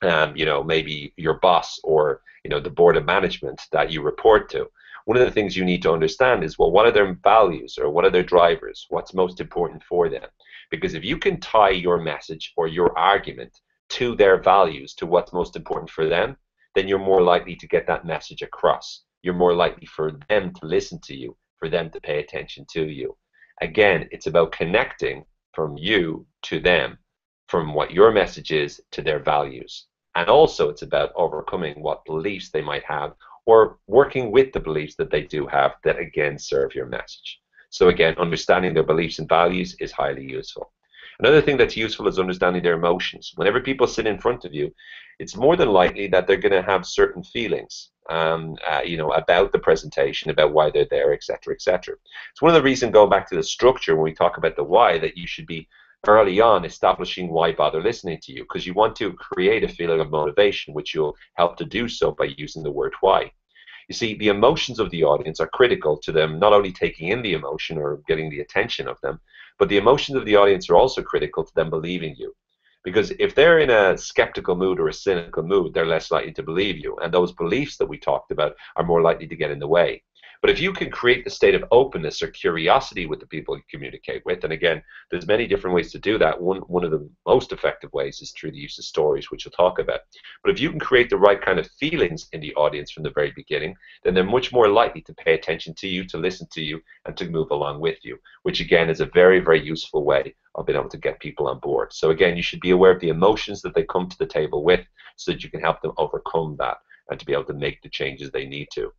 maybe your boss or the board of management that you report to. One of the things you need to understand is, well, what are their values or what are their drivers? What's most important for them? Because if you can tie your message or your argument to their values, to what's most important for them, then you're more likely to get that message across. You're more likely for them to listen to you, for them to pay attention to you. Again, it's about connecting from you to them, from what your message is to their values. And also it's about overcoming what beliefs they might have or working with the beliefs that they do have that again serve your message. So again, understanding their beliefs and values is highly useful. Another thing that's useful is understanding their emotions. Whenever people sit in front of you, it's more than likely that they're going to have certain feelings, about the presentation, about why they're there, etc., etc. It's one of the reasons, going back to the structure, when we talk about the why, that you should be early on establishing why bother listening to you, because you want to create a feeling of motivation, which you'll help to do so by using the word why. You see, the emotions of the audience are critical to them not only taking in the emotion or getting the attention of them, but the emotions of the audience are also critical to them believing you. Because if they're in a skeptical mood or a cynical mood, they're less likely to believe you. And those beliefs that we talked about are more likely to get in the way. But if you can create the state of openness or curiosity with the people you communicate with, and again, there's many different ways to do that. One of the most effective ways is through the use of stories, which we'll talk about. But if you can create the right kind of feelings in the audience from the very beginning, then they're much more likely to pay attention to you, to listen to you, and to move along with you, which again is a very, very useful way of being able to get people on board. So again, you should be aware of the emotions that they come to the table with so that you can help them overcome that and to be able to make the changes they need to.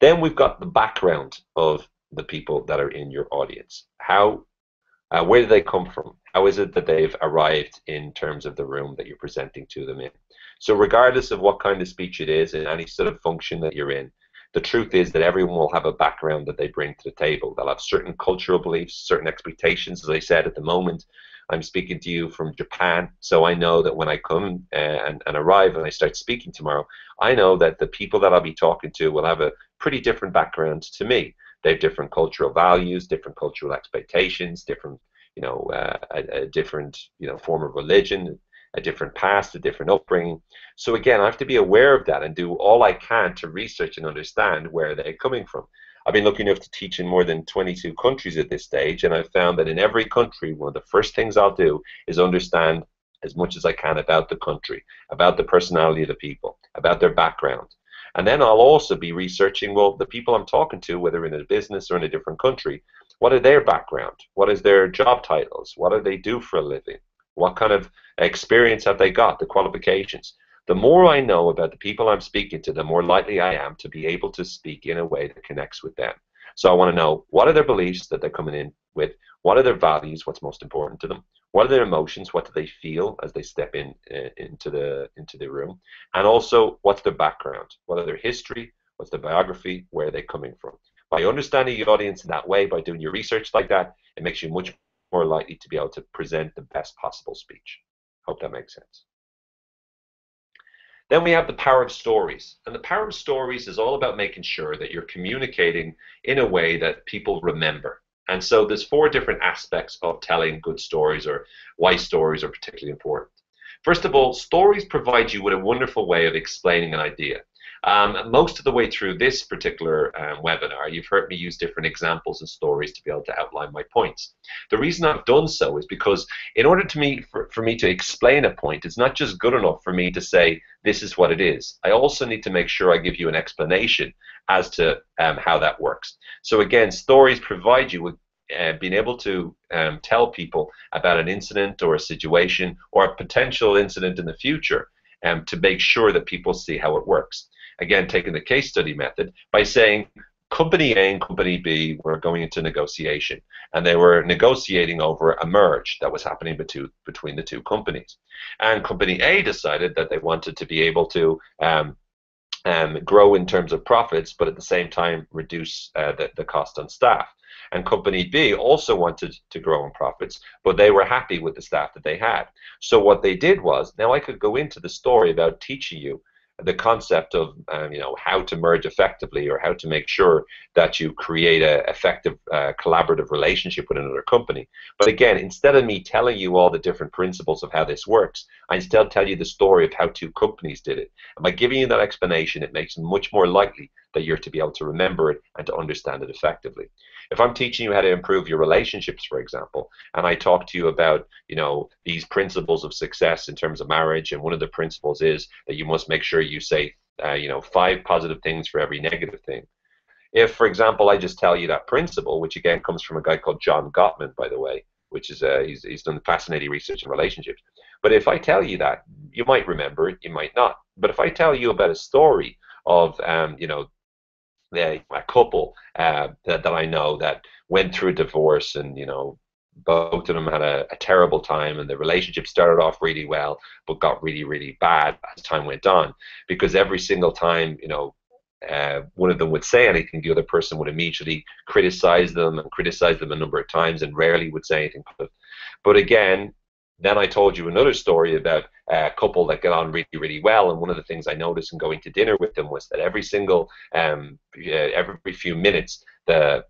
Then we've got the background of the people that are in your audience. Where do they come from? How is it that they've arrived in terms of the room that you're presenting to them in? So regardless of what kind of speech it is, in any sort of function that you're in, the truth is that everyone will have a background that they bring to the table. They'll have certain cultural beliefs, certain expectations, as I said at the moment, I'm speaking to you from Japan, so I know that when I come and arrive and I start speaking tomorrow, I know that the people that I'll be talking to will have a pretty different background to me. They have different cultural values, different cultural expectations, different, a different, form of religion, a different past, a different upbringing. So again, I have to be aware of that and do all I can to research and understand where they're coming from. I've been lucky enough to teach in more than 22 countries at this stage, and I've found that in every country, one of the first things I'll do is understand as much as I can about the country, about the personality of the people, about their background. And then I'll also be researching, well, the people I'm talking to, whether in a business or in a different country, what are their background? What is their job titles? What do they do for a living? What kind of experience have they got, the qualifications? The more I know about the people I'm speaking to, the more likely I am to be able to speak in a way that connects with them. So I want to know, what are their beliefs that they're coming in with? What are their values? What's most important to them? What are their emotions? What do they feel as they step into the room? And also, what's their background? What are their history? What's their biography? Where are they coming from? By understanding your audience in that way, by doing your research like that, it makes you much more likely to be able to present the best possible speech. Hope that makes sense. Then we have the power of stories. And the power of stories is all about making sure that you're communicating in a way that people remember. And so there's 4 different aspects of telling good stories, or why stories are particularly important. First of all, stories provide you with a wonderful way of explaining an idea. Most of the way through this particular webinar, you've heard me use different examples and stories to be able to outline my points. The reason I've done so is because in order for me to explain a point, it's not just good enough for me to say, this is what it is. I also need to make sure I give you an explanation as to how that works. So again, stories provide you with being able to tell people about an incident or a situation or a potential incident in the future to make sure that people see how it works. Again, taking the case study method by saying Company A and Company B were going into negotiation, and they were negotiating over a merge that was happening between the 2 companies. And Company A decided that they wanted to be able to grow in terms of profits, but at the same time reduce the cost on staff. And Company B also wanted to grow in profits, but they were happy with the staff that they had. So what they did was, now I could go into the story about teaching you the concept of how to merge effectively, or how to make sure that you create an effective collaborative relationship with another company. But again, instead of me telling you all the different principles of how this works, I instead tell you the story of how 2 companies did it. And by giving you that explanation, it makes it much more likely that you're to be able to remember it and to understand it effectively. If I'm teaching you how to improve your relationships, for example, and I talk to you about, these principles of success in terms of marriage, and one of the principles is that you must make sure you say, 5 positive things for every negative thing. If, for example, I just tell you that principle, which again comes from a guy called John Gottman, by the way, which is he's done fascinating research in relationships. But if I tell you that, you might remember it, you might not. But if I tell you about a story of, a couple that I know that went through a divorce, and both of them had a terrible time, and the relationship started off really well but got really, really bad as time went on, because every single time one of them would say anything, the other person would immediately criticize them a number of times, and rarely would say anything positive. But again, then I told you another story about a couple that got on really, really well, and one of the things I noticed in going to dinner with them was that every few minutes, the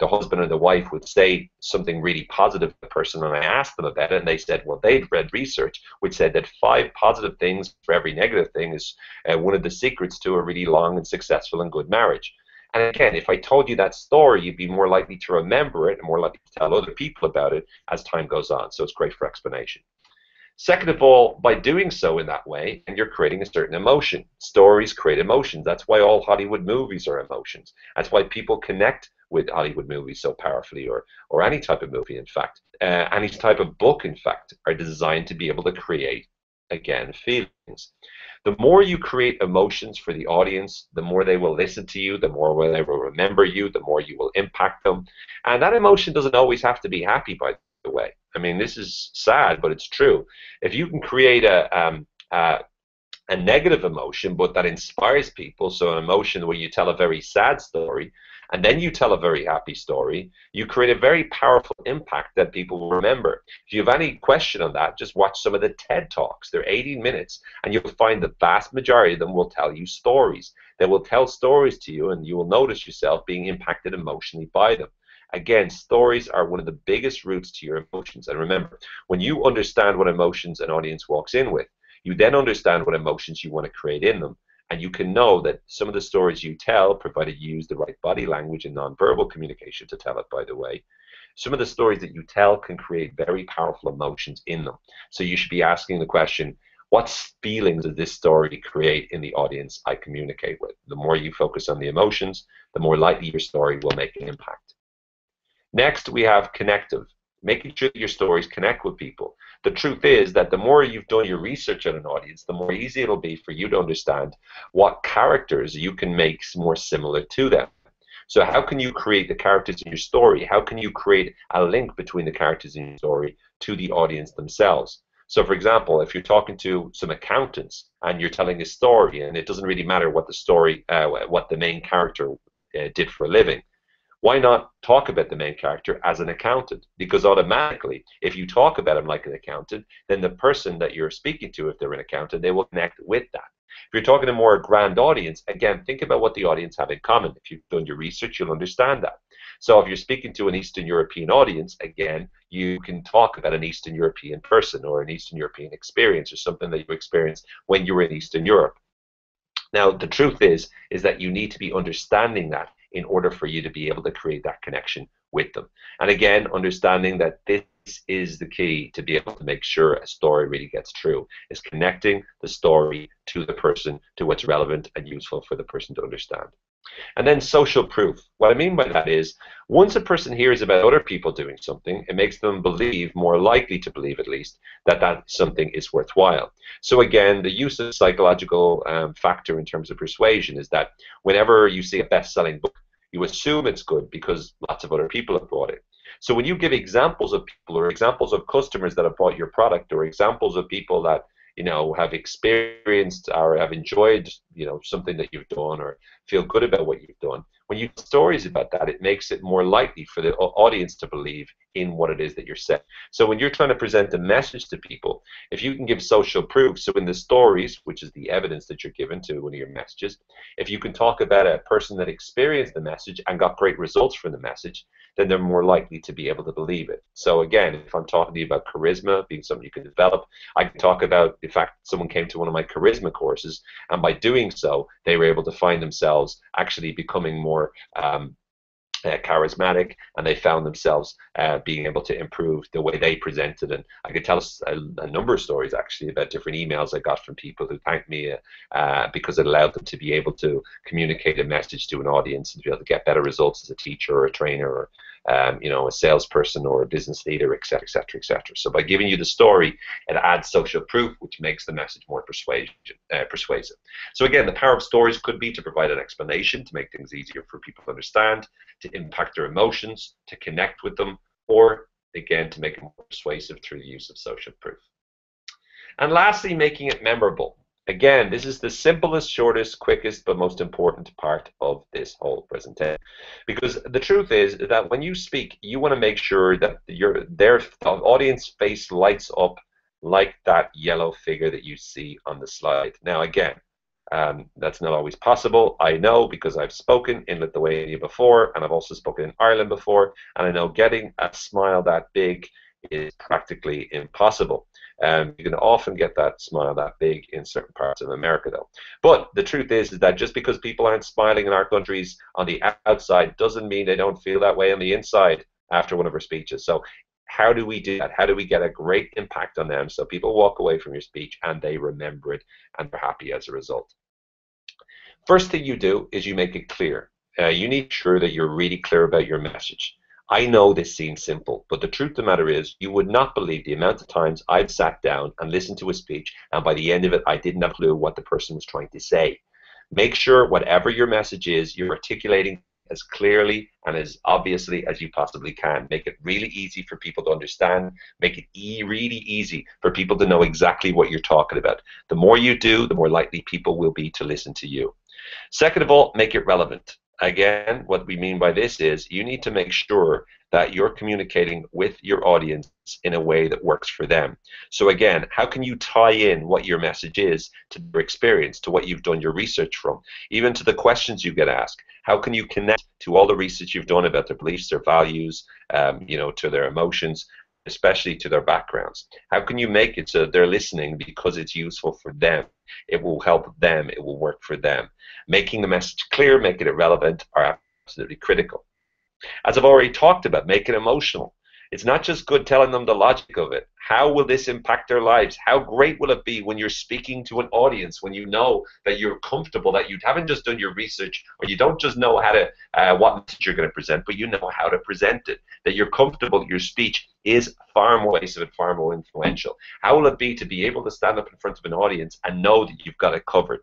husband and the wife would say something really positive to the person, and I asked them about it, and they said, well, they'd read research which said that 5 positive things for every negative thing is one of the secrets to a really long and successful and good marriage. And again, if I told you that story, you'd be more likely to remember it and more likely to tell other people about it as time goes on. So it's great for explanation. Second of all, by doing so in that way, and you're creating a certain emotion. Stories create emotions. That's why all Hollywood movies are emotions. That's why people connect with Hollywood movies so powerfully, or any type of movie, in fact. Any type of book, in fact, are designed to be able to create, again, feelings. The more you create emotions for the audience, the more they will listen to you, the more they will remember you, the more you will impact them. And that emotion doesn't always have to be happy, by the way. I mean, this is sad, but it's true. If you can create a a negative emotion, but that inspires people. So an emotion where you tell a very sad story and then you tell a very happy story, you create a very powerful impact that people will remember. If you have any question on that, just watch some of the TED Talks. They're 18 minutes, and you'll find the vast majority of them will tell you stories. They will tell stories to you, and you will notice yourself being impacted emotionally by them. Again, stories are one of the biggest routes to your emotions. And remember, when you understand what emotions an audience walks in with, you then understand what emotions you want to create in them. And you can know that some of the stories you tell, provided you use the right body language and nonverbal communication to tell it, by the way, some of the stories that you tell can create very powerful emotions in them. So you should be asking the question, what feelings does this story create in the audience I communicate with? The more you focus on the emotions, the more likely your story will make an impact. Next, we have connective, making sure that your stories connect with people. The truth is that the more you've done your research on an audience, the more easy it'll be for you to understand what characters you can make more similar to them. So how can you create the characters in your story? How can you create a link between the characters in your story to the audience themselves? So for example, if you're talking to some accountants and you're telling a story, and it doesn't really matter what the story, what the main character did for a living, why not talk about the main character as an accountant? Because automatically, if you talk about him like an accountant, then the person that you're speaking to, if they're an accountant, they will connect with that. If you're talking to more a grand audience, again, think about what the audience have in common. If you've done your research, you'll understand that. So if you're speaking to an Eastern European audience, again, you can talk about an Eastern European person or an Eastern European experience or something that you experienced when you were in Eastern Europe. Now, the truth is that you need to be understanding that in order for you to be able to create that connection with them. And again, understanding that this is the key to be able to make sure a story really gets through, is connecting the story to the person, to what's relevant and useful for the person to understand. And then social proof. What I mean by that is, once a person hears about other people doing something, it makes them believe, more likely to believe at least, that that something is worthwhile. So again, the use of psychological factor in terms of persuasion is that whenever you see a best-selling book, you assume it's good because lots of other people have bought it. So when you give examples of people or examples of customers that have bought your product or examples of people that have experienced or have enjoyed, something that you've done or feel good about what you've done, when you tell stories about that, it makes it more likely for the audience to believe in what it is that you're saying. So when you're trying to present a message to people, if you can give social proof, so in the stories, which is the evidence that you're given to one of your messages, if you can talk about a person that experienced the message and got great results from the message, then they're more likely to be able to believe it. So again, if I'm talking to you about charisma being something you can develop, I can talk about the fact someone came to one of my charisma courses, and by doing so, they were able to find themselves actually becoming more charismatic, and they found themselves being able to improve the way they presented. And I could tell us a number of stories actually about different emails I got from people who thanked me because it allowed them to be able to communicate a message to an audience and to be able to get better results as a teacher or a trainer or a salesperson or a business leader, et cetera, et cetera, et cetera. So by giving you the story, it adds social proof, which makes the message more persuasive. So again, the power of stories could be to provide an explanation, to make things easier for people to understand, to impact their emotions, to connect with them, or again, to make it more persuasive through the use of social proof. And lastly, making it memorable. Again, this is the simplest, shortest, quickest, but most important part of this whole presentation. Because the truth is that when you speak, you want to make sure that their audience face lights up like that yellow figure that you see on the slide. Now, again, that's not always possible. I know, because I've spoken in Lithuania before, and I've also spoken in Ireland before, and I know getting a smile that big is practically impossible. You can often get that smile that big in certain parts of America, though. But the truth is that just because people aren't smiling in our countries on the outside doesn't mean they don't feel that way on the inside after one of our speeches. So how do we do that? How do we get a great impact on them so people walk away from your speech and they remember it and they're happy as a result? First thing you do is you make it clear. You need to be sure that you're really clear about your message. I know this seems simple, but the truth of the matter is you would not believe the amount of times I've sat down and listened to a speech, and by the end of it, I didn't have a clue what the person was trying to say. Make sure whatever your message is, you're articulating as clearly and as obviously as you possibly can. Make it really easy for people to understand. Make it really easy for people to know exactly what you're talking about. The more you do, the more likely people will be to listen to you. Second of all, make it relevant. Again, what we mean by this is you need to make sure that you're communicating with your audience in a way that works for them. So again, how can you tie in what your message is to their experience, to what you've done your research from, even to the questions you get asked? How can you connect to all the research you've done about their beliefs, their values, to their emotions, especially to their backgrounds? How can you make it so they're listening because it's useful for them? It will help them. It will work for them. Making the message clear, making it relevant are absolutely critical. As I've already talked about, make it emotional. It's not just good telling them the logic of it. How will this impact their lives? How great will it be when you're speaking to an audience, when you know that you're comfortable, that you haven't just done your research, or you don't just know how to what message you're going to present, but you know how to present it, that you're comfortable, your speech is far more persuasive and far more influential. How will it be to be able to stand up in front of an audience and know that you've got it covered?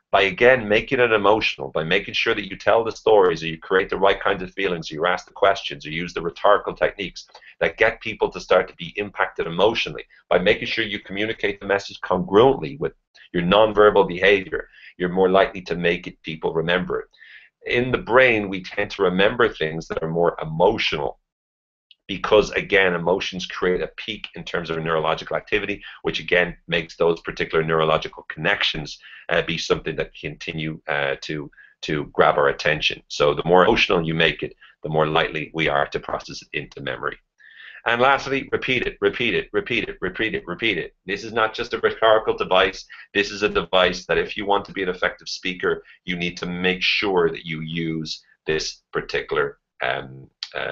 By again making it emotional, by making sure that you tell the stories, or you create the right kinds of feelings, or you ask the questions, or use the rhetorical techniques that get people to start to be impacted emotionally, by making sure you communicate the message congruently with your nonverbal behavior, you're more likely to make it people remember it. In the brain, we tend to remember things that are more emotional, because again, emotions create a peak in terms of neurological activity, which again makes those particular neurological connections be something that continue to grab our attention. So the more emotional you make it, the more likely we are to process it into memory. And lastly, repeat it, repeat it, repeat it, repeat it, repeat it. This is not just a rhetorical device. This is a device that if you want to be an effective speaker, you need to make sure that you use this particular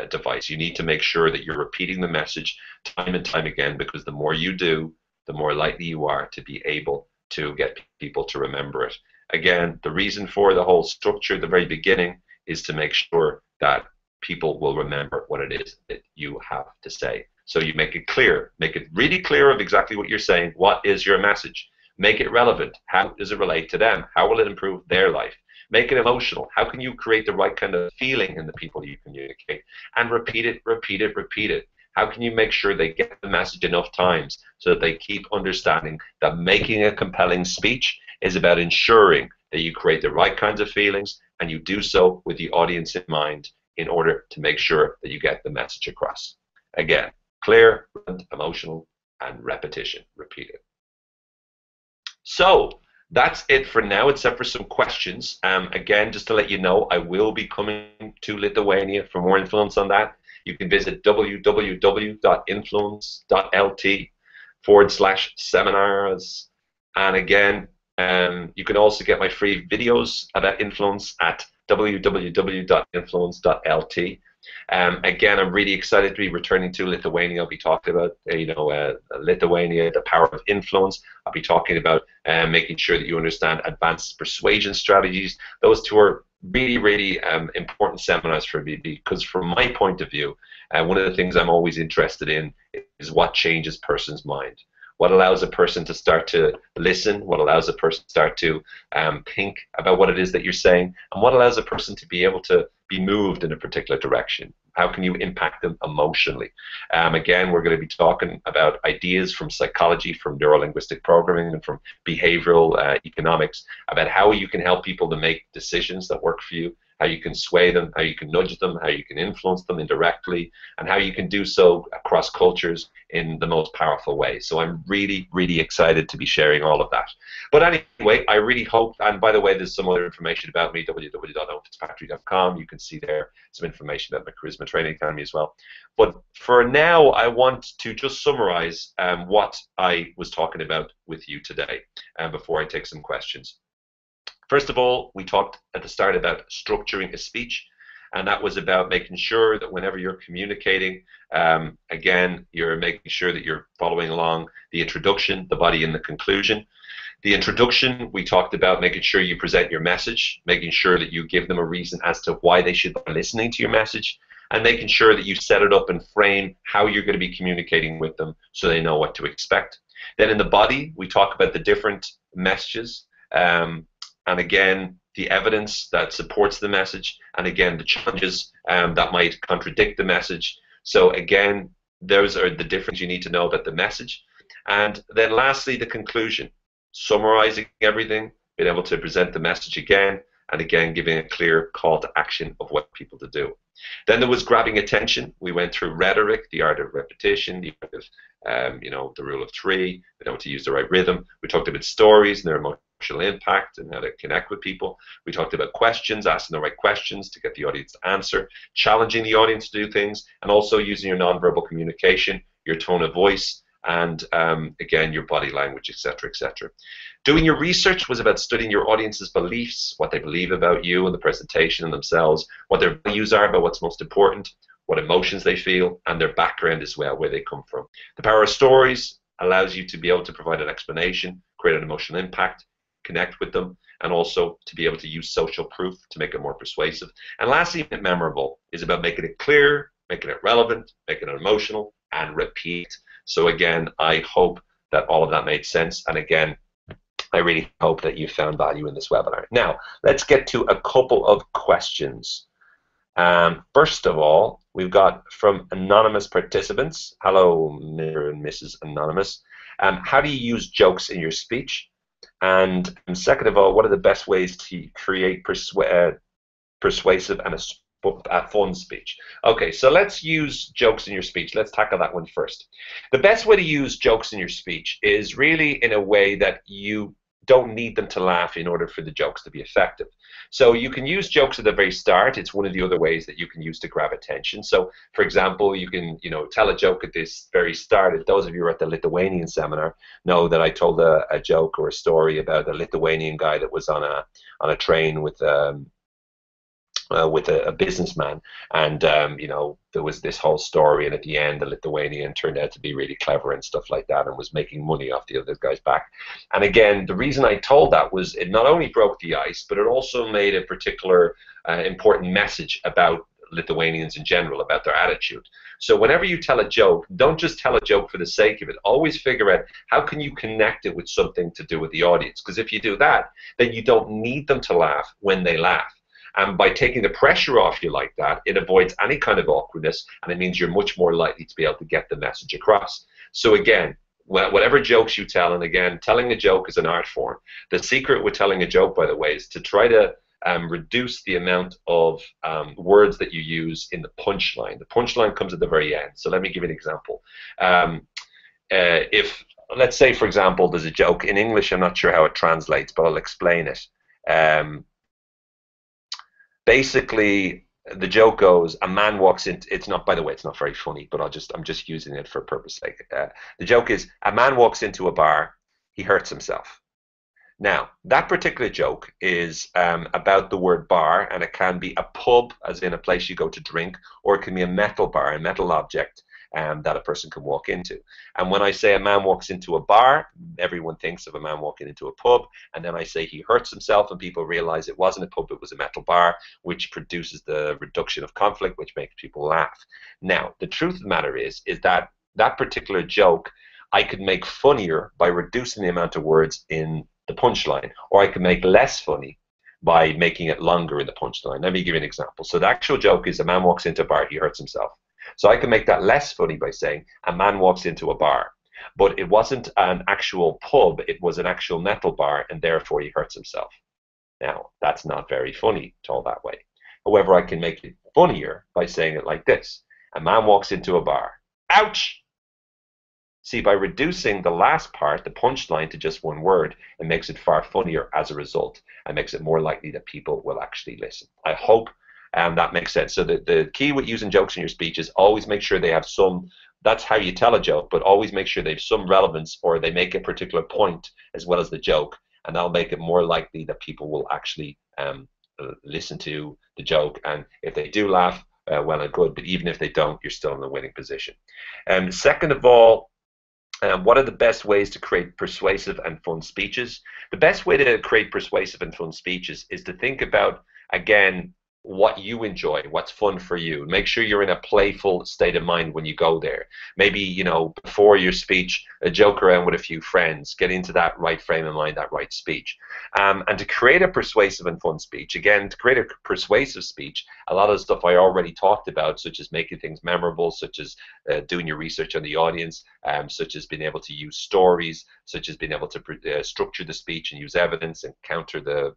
device. You need to make sure that you're repeating the message time and time again, because the more you do, the more likely you are to be able to get people to remember it. Again, the reason for the whole structure at the very beginning is to make sure that people will remember what it is that you have to say. So you make it clear, make it really clear of exactly what you're saying. What is your message? Make it relevant. How does it relate to them? How will it improve their life? Make it emotional. How can you create the right kind of feeling in the people you communicate? And repeat it, repeat it, repeat it. How can you make sure they get the message enough times so that they keep understanding that making a compelling speech is about ensuring that you create the right kinds of feelings, and you do so with the audience in mind in order to make sure that you get the message across. Again, clear, emotional, and repetition. Repeat it. So that's it for now, except for some questions. Again, just to let you know, I will be coming to Lithuania. For more influence on that, you can visit www.influence.lt/seminars. And again, you can also get my free videos about influence at www.influence.lt. Again, I'm really excited to be returning to Lithuania. I'll be talking about, Lithuania, the power of influence. I'll be talking about making sure that you understand advanced persuasion strategies. Those two are really, really important seminars for me, because from my point of view, one of the things I'm always interested in is what changes a person's mind. What allows a person to start to listen, what allows a person to start to think about what it is that you're saying, and what allows a person to be able to be moved in a particular direction. How can you impact them emotionally? Again, we're going to be talking about ideas from psychology, from neuro-linguistic programming, and from behavioral economics, about how you can help people to make decisions that work for you, how you can sway them, how you can nudge them, how you can influence them indirectly, and how you can do so across cultures in the most powerful way. So I'm really, really excited to be sharing all of that. But anyway, I really hope, and by the way, there's some other information about me, www.owenfitzpatrick.com. You can see there some information about my Charisma Training Academy as well. But for now, I want to just summarize what I was talking about with you today before I take some questions. First of all, we talked at the start about structuring a speech, and that was about making sure that whenever you're communicating, again, you're making sure that you're following along the introduction, the body, and the conclusion. The introduction, we talked about making sure you present your message, making sure that you give them a reason as to why they should be listening to your message, and making sure that you set it up and frame how you're going to be communicating with them so they know what to expect. Then in the body, we talk about the different messages. And again, the evidence that supports the message, and again, the challenges that might contradict the message. So again, those are the difference you need to know about the message. And then lastly, the conclusion, summarizing everything, being able to present the message again, and again, giving a clear call to action of what people to do. Then there was grabbing attention. We went through rhetoric, the art of repetition, the art of the rule of three, being able to use the right rhythm. We talked about stories and their emotional impact and how to connect with people. We talked about questions, asking the right questions to get the audience to answer, challenging the audience to do things, and also using your nonverbal communication, your tone of voice, and again, your body language, etc., etc. Doing your research was about studying your audience's beliefs, what they believe about you and the presentation and themselves, what their values are about what's most important, what emotions they feel, and their background as well, where they come from. The power of stories allows you to be able to provide an explanation, create an emotional impact, connect with them, and also to be able to use social proof to make it more persuasive. And lastly, memorable is about making it clear, making it relevant, making it emotional, and repeat. So again, I hope that all of that made sense. And again, I really hope that you found value in this webinar. Now, let's get to a couple of questions. First of all, we've got from anonymous participants. Hello, Mr. and Mrs. Anonymous. How do you use jokes in your speech? And second of all, what are the best ways to create persuasive and a fun speech? Okay, so let's use jokes in your speech. Let's tackle that one first. The best way to use jokes in your speech is really in a way that you don't need them to laugh in order for the jokes to be effective. So you can use jokes at the very start. It's one of the other ways that you can use to grab attention. So for example, you can tell a joke at this very start. If those of you who are at the Lithuanian seminar know that I told a joke or a story about a Lithuanian guy that was on a train with a businessman, and there was this whole story, and at the end the Lithuanian turned out to be really clever and stuff like that, and was making money off the other guy's back. And again, the reason I told that was it not only broke the ice, but it also made a particular important message about Lithuanians in general, about their attitude. So whenever you tell a joke, don't just tell a joke for the sake of it. Always figure out how can you connect it with something to do with the audience, because if you do that, then you don't need them to laugh when they laugh. And by taking the pressure off you like that, it avoids any kind of awkwardness, and it means you're much more likely to be able to get the message across. So again, whatever jokes you tell, and again, telling a joke is an art form. The secret with telling a joke, by the way, is to try to reduce the amount of words that you use in the punchline. The punchline comes at the very end. So let me give you an example. If, let's say, for example, there's a joke in English, I'm not sure how it translates, but I'll explain it. Basically, the joke goes: a man walks in. It's not, by the way, it's not very funny, but I'm just using it for purpose sake. The joke is: a man walks into a bar, he hurts himself. Now, that particular joke is about the word bar, and it can be a pub, as in a place you go to drink, or it can be a metal bar, a metal object that a person can walk into. And when I say a man walks into a bar, everyone thinks of a man walking into a pub, and then I say he hurts himself, and people realize it wasn't a pub, it was a metal bar, which produces the reduction of conflict, which makes people laugh. Now, the truth of the matter is that that particular joke I could make funnier by reducing the amount of words in the punchline, or I could make less funny by making it longer in the punchline. Let me give you an example. So the actual joke is: a man walks into a bar, he hurts himself. So I can make that less funny by saying: a man walks into a bar. But it wasn't an actual pub, it was an actual metal bar, and therefore he hurts himself. Now, that's not very funny told that way. However, I can make it funnier by saying it like this: a man walks into a bar. Ouch! See, by reducing the last part, the punchline, to just one word, it makes it far funnier as a result, and makes it more likely that people will actually listen. I hope that makes sense. So the key with using jokes in your speech is always make sure they have some, that's how you tell a joke, but always make sure they have some relevance, or they make a particular point as well as the joke, and that'll make it more likely that people will actually listen to the joke. And if they do laugh, well and good, but even if they don't, you're still in the winning position. Second of all, what are the best ways to create persuasive and fun speeches? The best way to create persuasive and fun speeches is to think about, again, what you enjoy, what's fun for you. Make sure you're in a playful state of mind when you go there. Maybe, before your speech, a joke around with a few friends, get into that right frame of mind, that right speech. And to create a persuasive and fun speech, again, to create a persuasive speech, a lot of the stuff I already talked about, such as making things memorable, such as doing your research on the audience, such as being able to use stories, such as being able to structure the speech and use evidence and counter the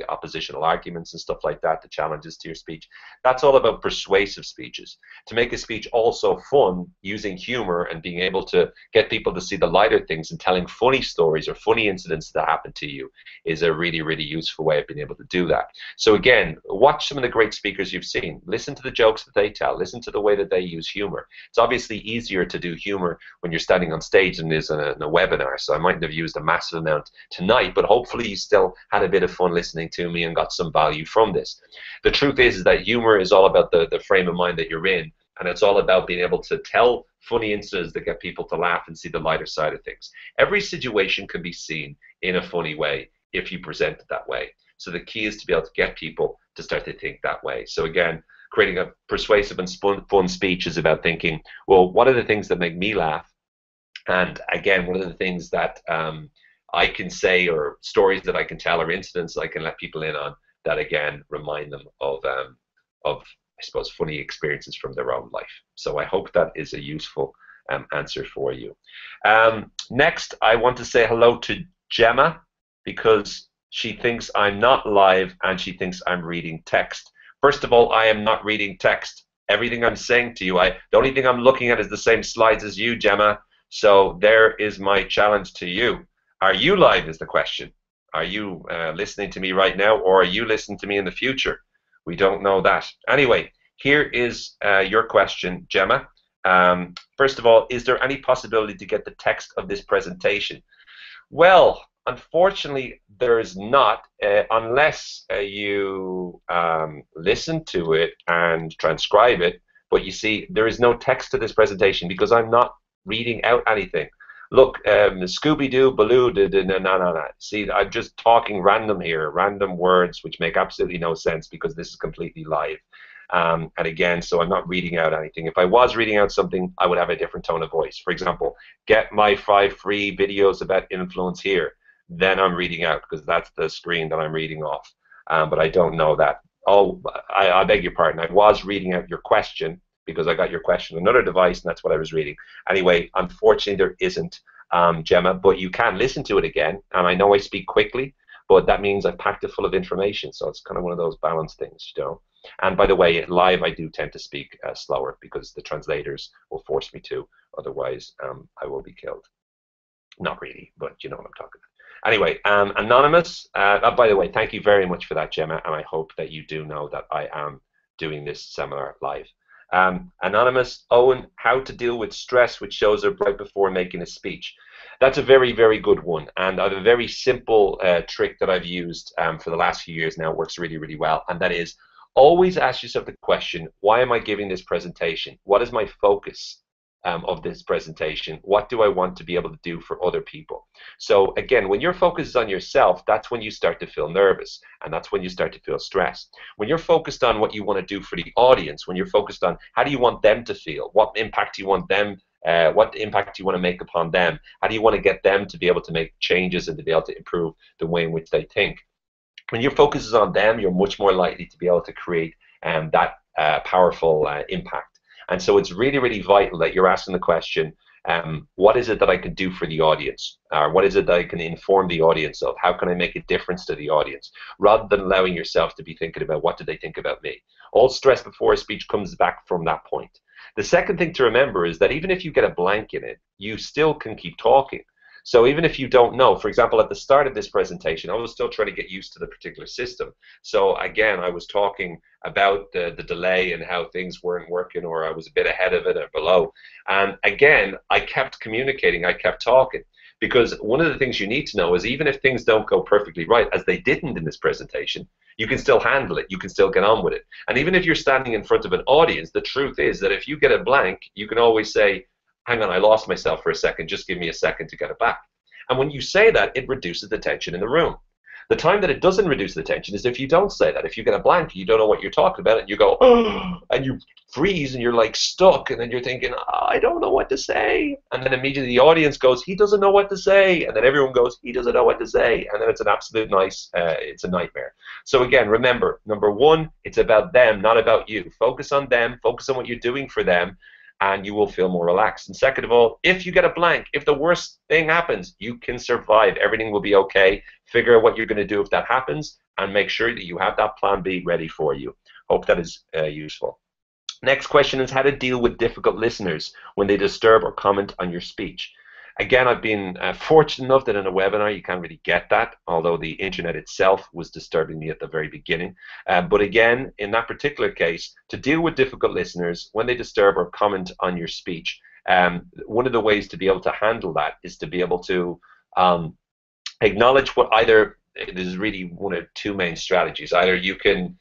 oppositional arguments and stuff like that, the challenges to your speech. That's all about persuasive speeches. To make a speech also fun, using humor and being able to get people to see the lighter things and telling funny stories or funny incidents that happen to you is a really, really useful way of being able to do that. So again, watch some of the great speakers you've seen. Listen to the jokes that they tell. Listen to the way that they use humor. It's obviously easier to do humor when you're standing on stage than it is in a webinar, so I mightn't have used a massive amount tonight, but hopefully you still had a bit of fun listening to me and got some value from this. The truth is that humor is all about the frame of mind that you're in, and it's all about being able to tell funny incidents that get people to laugh and see the lighter side of things. Every situation can be seen in a funny way if you present it that way. So the key is to be able to get people to start to think that way. So again, creating a persuasive and fun speech is about thinking, well, what are the things that make me laugh? And again, what are the things that I can say, or stories that I can tell, or incidents that I can let people in on that again remind them of I suppose funny experiences from their own life. So I hope that is a useful answer for you. Next, I want to say hello to Gemma, because she thinks I'm not live and she thinks I'm reading text. First of all, I am not reading text. Everything I'm saying to you, the only thing I'm looking at is the same slides as you, Gemma. So there is my challenge to you. Are you live is the question. Are you listening to me right now, or are you listening to me in the future? We don't know that. Anyway, here is your question, Gemma. First of all, is there any possibility to get the text of this presentation? Well, unfortunately, there is not, unless you listen to it and transcribe it. But you see, there is no text to this presentation because I'm not reading out anything. Look, Scooby-Doo, Baloo, no. See, I'm just talking random here, random words which make absolutely no sense because this is completely live. And again, so I'm not reading out anything. If I was reading out something, I would have a different tone of voice. For example, get my 5 free videos about influence here. Then I'm reading out because that's the screen that I'm reading off. But I don't know that. Oh, I beg your pardon. I was reading out your question because I got your question on another device, and that's what I was reading. Anyway, unfortunately, there isn't, Gemma, but you can listen to it again. And I know I speak quickly, but that means I've packed it full of information. So it's kind of one of those balanced things, you know. And by the way, live I do tend to speak slower because the translators will force me to. Otherwise, I will be killed. Not really, but you know what I'm talking about. Anyway, Anonymous, by the way, thank you very much for that, Gemma, and I hope that you do know that I am doing this seminar live. Anonymous, Owen, how to deal with stress which shows up right before making a speech. That's a very, very good one, and I have a very simple trick that I've used for the last few years now. It works really, really well, and that is always ask yourself the question, why am I giving this presentation? What is my focus of this presentation? What do I want to be able to do for other people? So again, when your focus is on yourself, that's when you start to feel nervous, and that's when you start to feel stressed. When you're focused on what you want to do for the audience, when you're focused on how do you want them to feel, what impact do you want them, what impact do you want to make upon them, how do you want to get them to be able to make changes and to be able to improve the way in which they think. When your focus is on them, you're much more likely to be able to create that powerful impact. And so it's really, really vital that you're asking the question, what is it that I can do for the audience? Or what is it that I can inform the audience of? How can I make a difference to the audience? Rather than allowing yourself to be thinking about what do they think about me. All stress before a speech comes back from that point. The second thing to remember is that even if you get a blank in it, you still can keep talking. So even if you don't know, for example, at the start of this presentation, I was still trying to get used to the particular system. So again, I was talking about the delay and how things weren't working, or I was a bit ahead of it or below. And again, I kept communicating, I kept talking. Because one of the things you need to know is even if things don't go perfectly right, as they didn't in this presentation, you can still handle it, you can still get on with it. And even if you're standing in front of an audience, the truth is that if you get a blank, you can always say, hang on, I lost myself for a second, just give me a second to get it back. And when you say that, it reduces the tension in the room. The time that it doesn't reduce the tension is if you don't say that. If you get a blank, you don't know what you're talking about, and you go, oh, and you freeze, and you're like stuck, and then you're thinking, oh, I don't know what to say. And then immediately the audience goes, he doesn't know what to say. And then everyone goes, he doesn't know what to say. And then it's an absolute it's a nightmare. So again, remember, number one, it's about them, not about you. Focus on them, focus on what you're doing for them, and you will feel more relaxed. And second of all, if you get a blank, if the worst thing happens, you can survive. Everything will be okay. Figure out what you're going to do if that happens, and make sure that you have that plan B ready for you. Hope that is useful. Next question is how to deal with difficult listeners when they disturb or comment on your speech. Again, I've been fortunate enough that in a webinar you can't really get that, although the internet itself was disturbing me at the very beginning. But again, in that particular case, to deal with difficult listeners when they disturb or comment on your speech, one of the ways to be able to handle that is to be able to acknowledge what either, there's really one of two main strategies. Either you can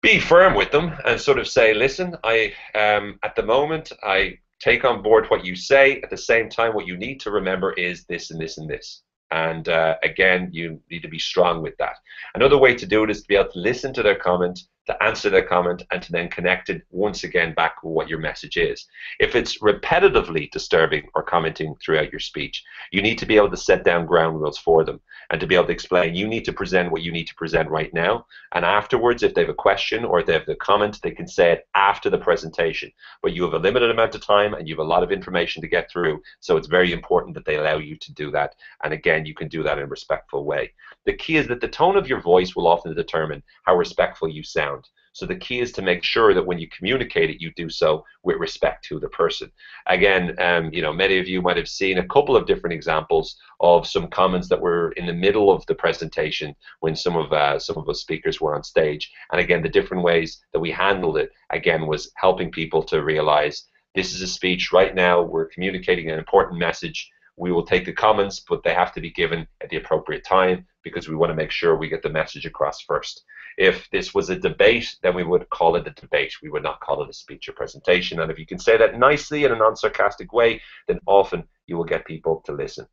be firm with them and sort of say, listen, at the moment, I take on board what you say. At the same time, what you need to remember is this and this and this. And again, you need to be strong with that. Another way to do it is to be able to listen to their comment, to answer their comment, and to then connect it once again back with what your message is. If it's repetitively disturbing or commenting throughout your speech, you need to be able to set down ground rules for them and to be able to explain you need to present what you need to present right now. And afterwards, if they have a question or if they have a comment, they can say it after the presentation. But you have a limited amount of time and you have a lot of information to get through, so it's very important that they allow you to do that. And again, you can do that in a respectful way. The key is that the tone of your voice will often determine how respectful you sound. So the key is to make sure that when you communicate it, you do so with respect to the person. Again, many of you might have seen a couple of different examples of some comments that were in the middle of the presentation when some of us speakers were on stage. And again, the different ways that we handled it, again, was helping people to realize this is a speech right now. We're communicating an important message. We will take the comments, but they have to be given at the appropriate time because we want to make sure we get the message across first. If this was a debate, then we would call it a debate. We would not call it a speech or presentation. And if you can say that nicely in a non-sarcastic way, then often you will get people to listen.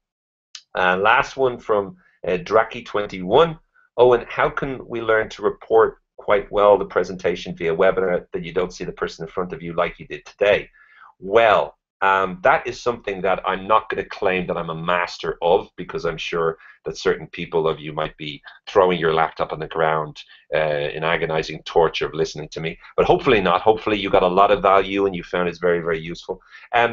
Last one from Draki21. Owen, how can we learn to report quite well the presentation via webinar that you don't see the person in front of you like you did today? Well, that is something that I'm not going to claim that I'm a master of, because I'm sure that certain people of you might be throwing your laptop on the ground in agonizing torture of listening to me, but hopefully not. Hopefully you got a lot of value and you found it very, very useful.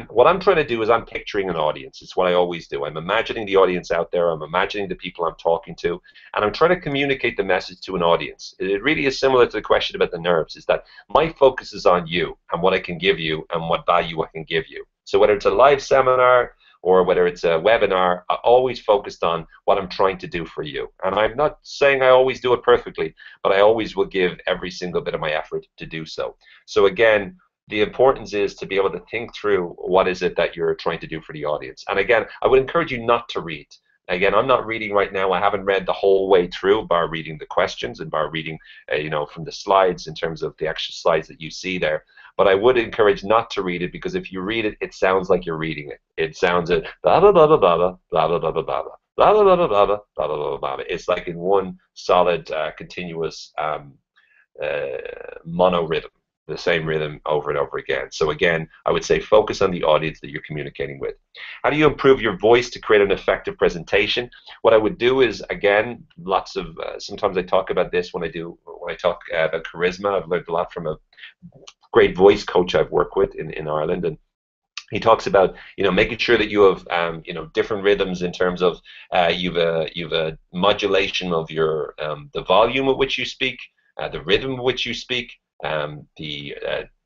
What I'm trying to do is I'm picturing an audience. It's what I always do. I'm imagining the audience out there. I'm imagining the people I'm talking to, and I'm trying to communicate the message to an audience. It really is similar to the question about the nerves, is that my focus is on you and what I can give you and what value I can give you. So whether it's a live seminar or whether it's a webinar, I always focused on what I'm trying to do for you. And I'm not saying I always do it perfectly, but I always will give every single bit of my effort to do so. So again, the importance is to be able to think through what is it that you're trying to do for the audience. And again, I would encourage you not to read. Again, I'm not reading right now. I haven't read the whole way through, bar reading the questions and bar reading, from the slides in terms of the extra slides that you see there. But I would encourage not to read it, because if you read it, it sounds like you're reading it. It sounds blah blah blah blah blah blah blah blah blah blah blah blah blah blah blah blah blah blah. It's like in one solid, continuous mono rhythm, the same rhythm over and over again. So again, I would say focus on the audience that you're communicating with. How do you improve your voice to create an effective presentation? What I would do is, again, lots of sometimes I talk about this when I talk about charisma. I've learned a lot from a great voice coach I've worked with in Ireland, and he talks about making sure that you have different rhythms in terms of you've a modulation of your the volume at which you speak, the rhythm at which you speak, the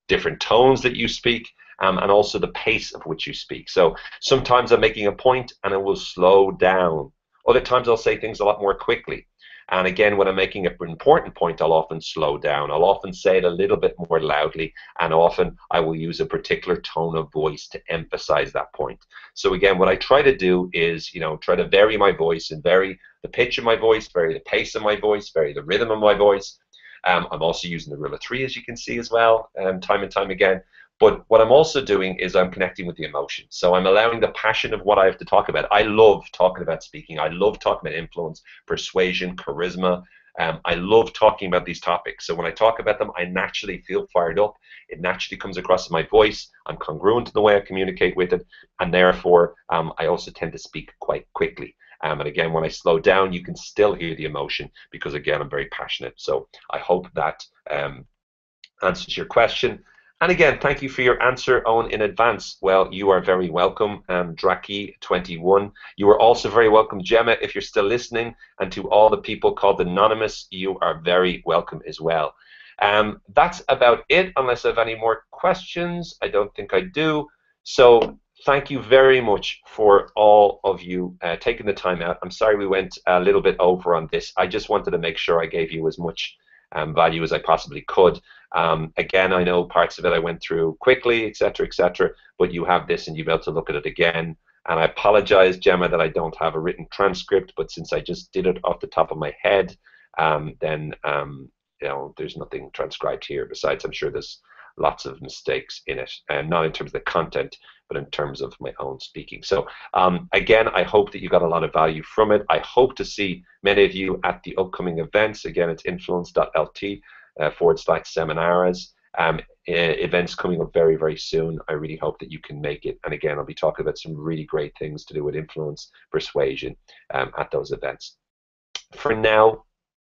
different tones that you speak, and also the pace of which you speak. So sometimes I'm making a point and it will slow down. Other times I'll say things a lot more quickly. And again, when I'm making an important point, I'll often slow down. I'll often say it a little bit more loudly, and often I will use a particular tone of voice to emphasize that point. So again, what I try to do is, try to vary my voice and vary the pitch of my voice, vary the pace of my voice, vary the rhythm of my voice. I'm also using the rule of 3, as you can see as well, time and time again. But what I'm also doing is I'm connecting with the emotion. So I'm allowing the passion of what I have to talk about. I love talking about speaking. I love talking about influence, persuasion, charisma. I love talking about these topics. So when I talk about them, I naturally feel fired up. It naturally comes across in my voice. I'm congruent to the way I communicate with it. And therefore, I also tend to speak quite quickly. And again, when I slow down, you can still hear the emotion because, again, I'm very passionate. So I hope that answers your question. And again, thank you for your answer, Owen, in advance. Well, you are very welcome, Draki21. You are also very welcome, Gemma, if you're still listening. And to all the people called Anonymous, you are very welcome as well. That's about it, unless I have any more questions. I don't think I do. So thank you very much for all of you taking the time out. I'm sorry we went a little bit over on this. I just wanted to make sure I gave you as much value as I possibly could. Again, I know parts of it I went through quickly, etc., but you have this and you'll be able to look at it again. And I apologize, Gemma, that I don't have a written transcript, but since I just did it off the top of my head, then you know, there's nothing transcribed here. Besides, I'm sure there's lots of mistakes in it, and not in terms of the content, but in terms of my own speaking. So again, I hope that you got a lot of value from it. I hope to see many of you at the upcoming events. Again, it's influence.lt/seminars. Events coming up very, very soon. I really hope that you can make it. And again, I'll be talking about some really great things to do with influence, persuasion at those events. For now,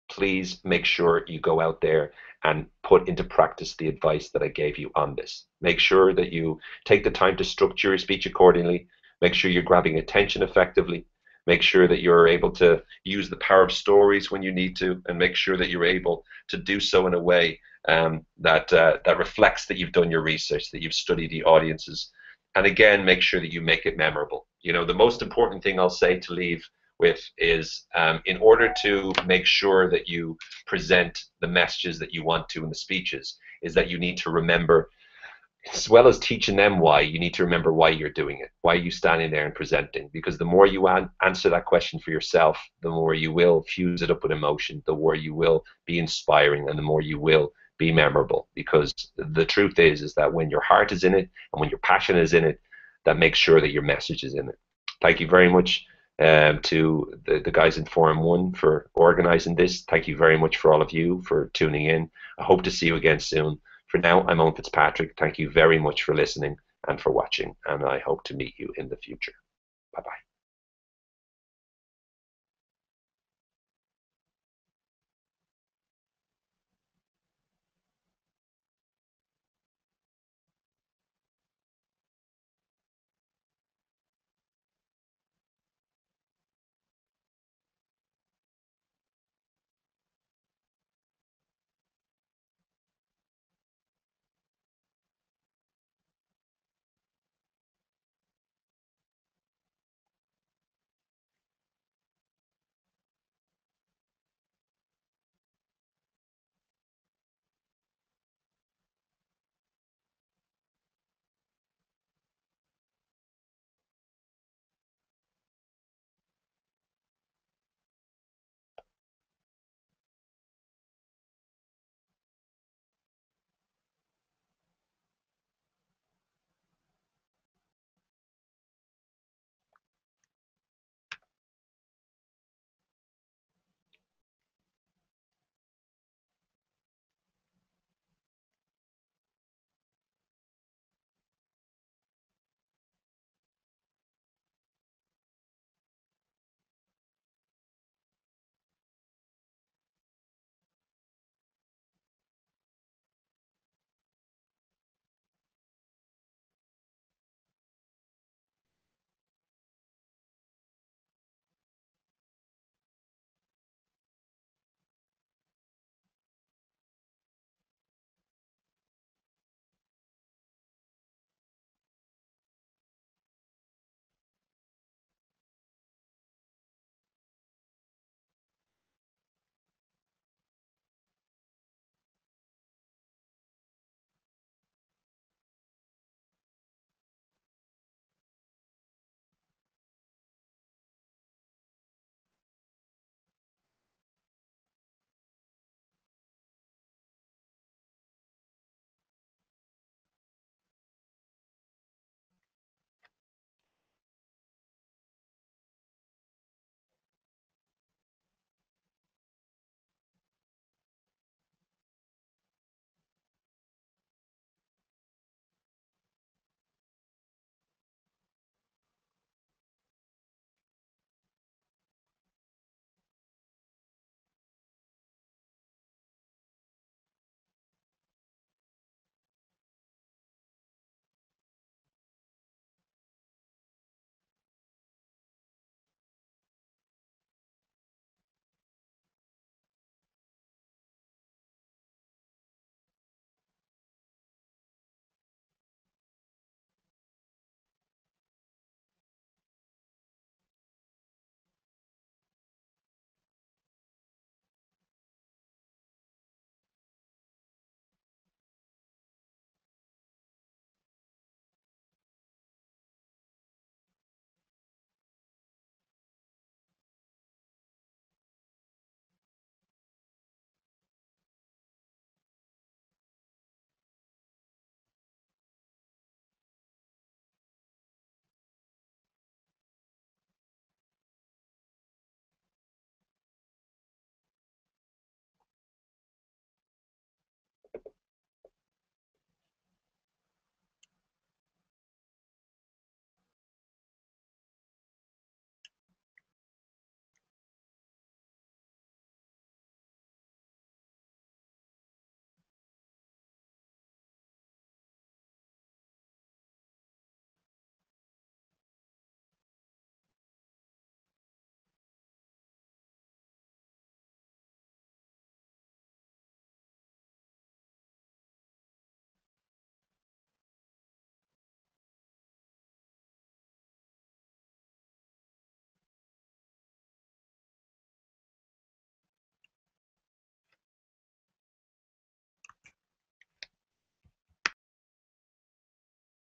please make sure you go out there and put into practice the advice that I gave you on this. Make sure that you take the time to structure your speech accordingly. Make sure you're grabbing attention effectively. Make sure that you're able to use the power of stories when you need to, and make sure that you're able to do so in a way that reflects that you've done your research, that you've studied the audiences. And again, make sure that you make it memorable. You know, the most important thing I'll say to leave with is in order to make sure that you present the messages that you want to in the speeches, is that you need to remember, as well as teaching them why, you need to remember why you're doing it, why you standing there and presenting. Because the more you answer that question for yourself, the more you will fuse it up with emotion, the more you will be inspiring, and the more you will be memorable. Because the truth is that when your heart is in it and when your passion is in it, that makes sure that your message is in it. Thank you very much to the guys in Forum 1 for organizing this. Thank you very much for all of you for tuning in. I hope to see you again soon. For now, I'm Owen Fitzpatrick. Thank you very much for listening and for watching, and I hope to meet you in the future. Bye-bye.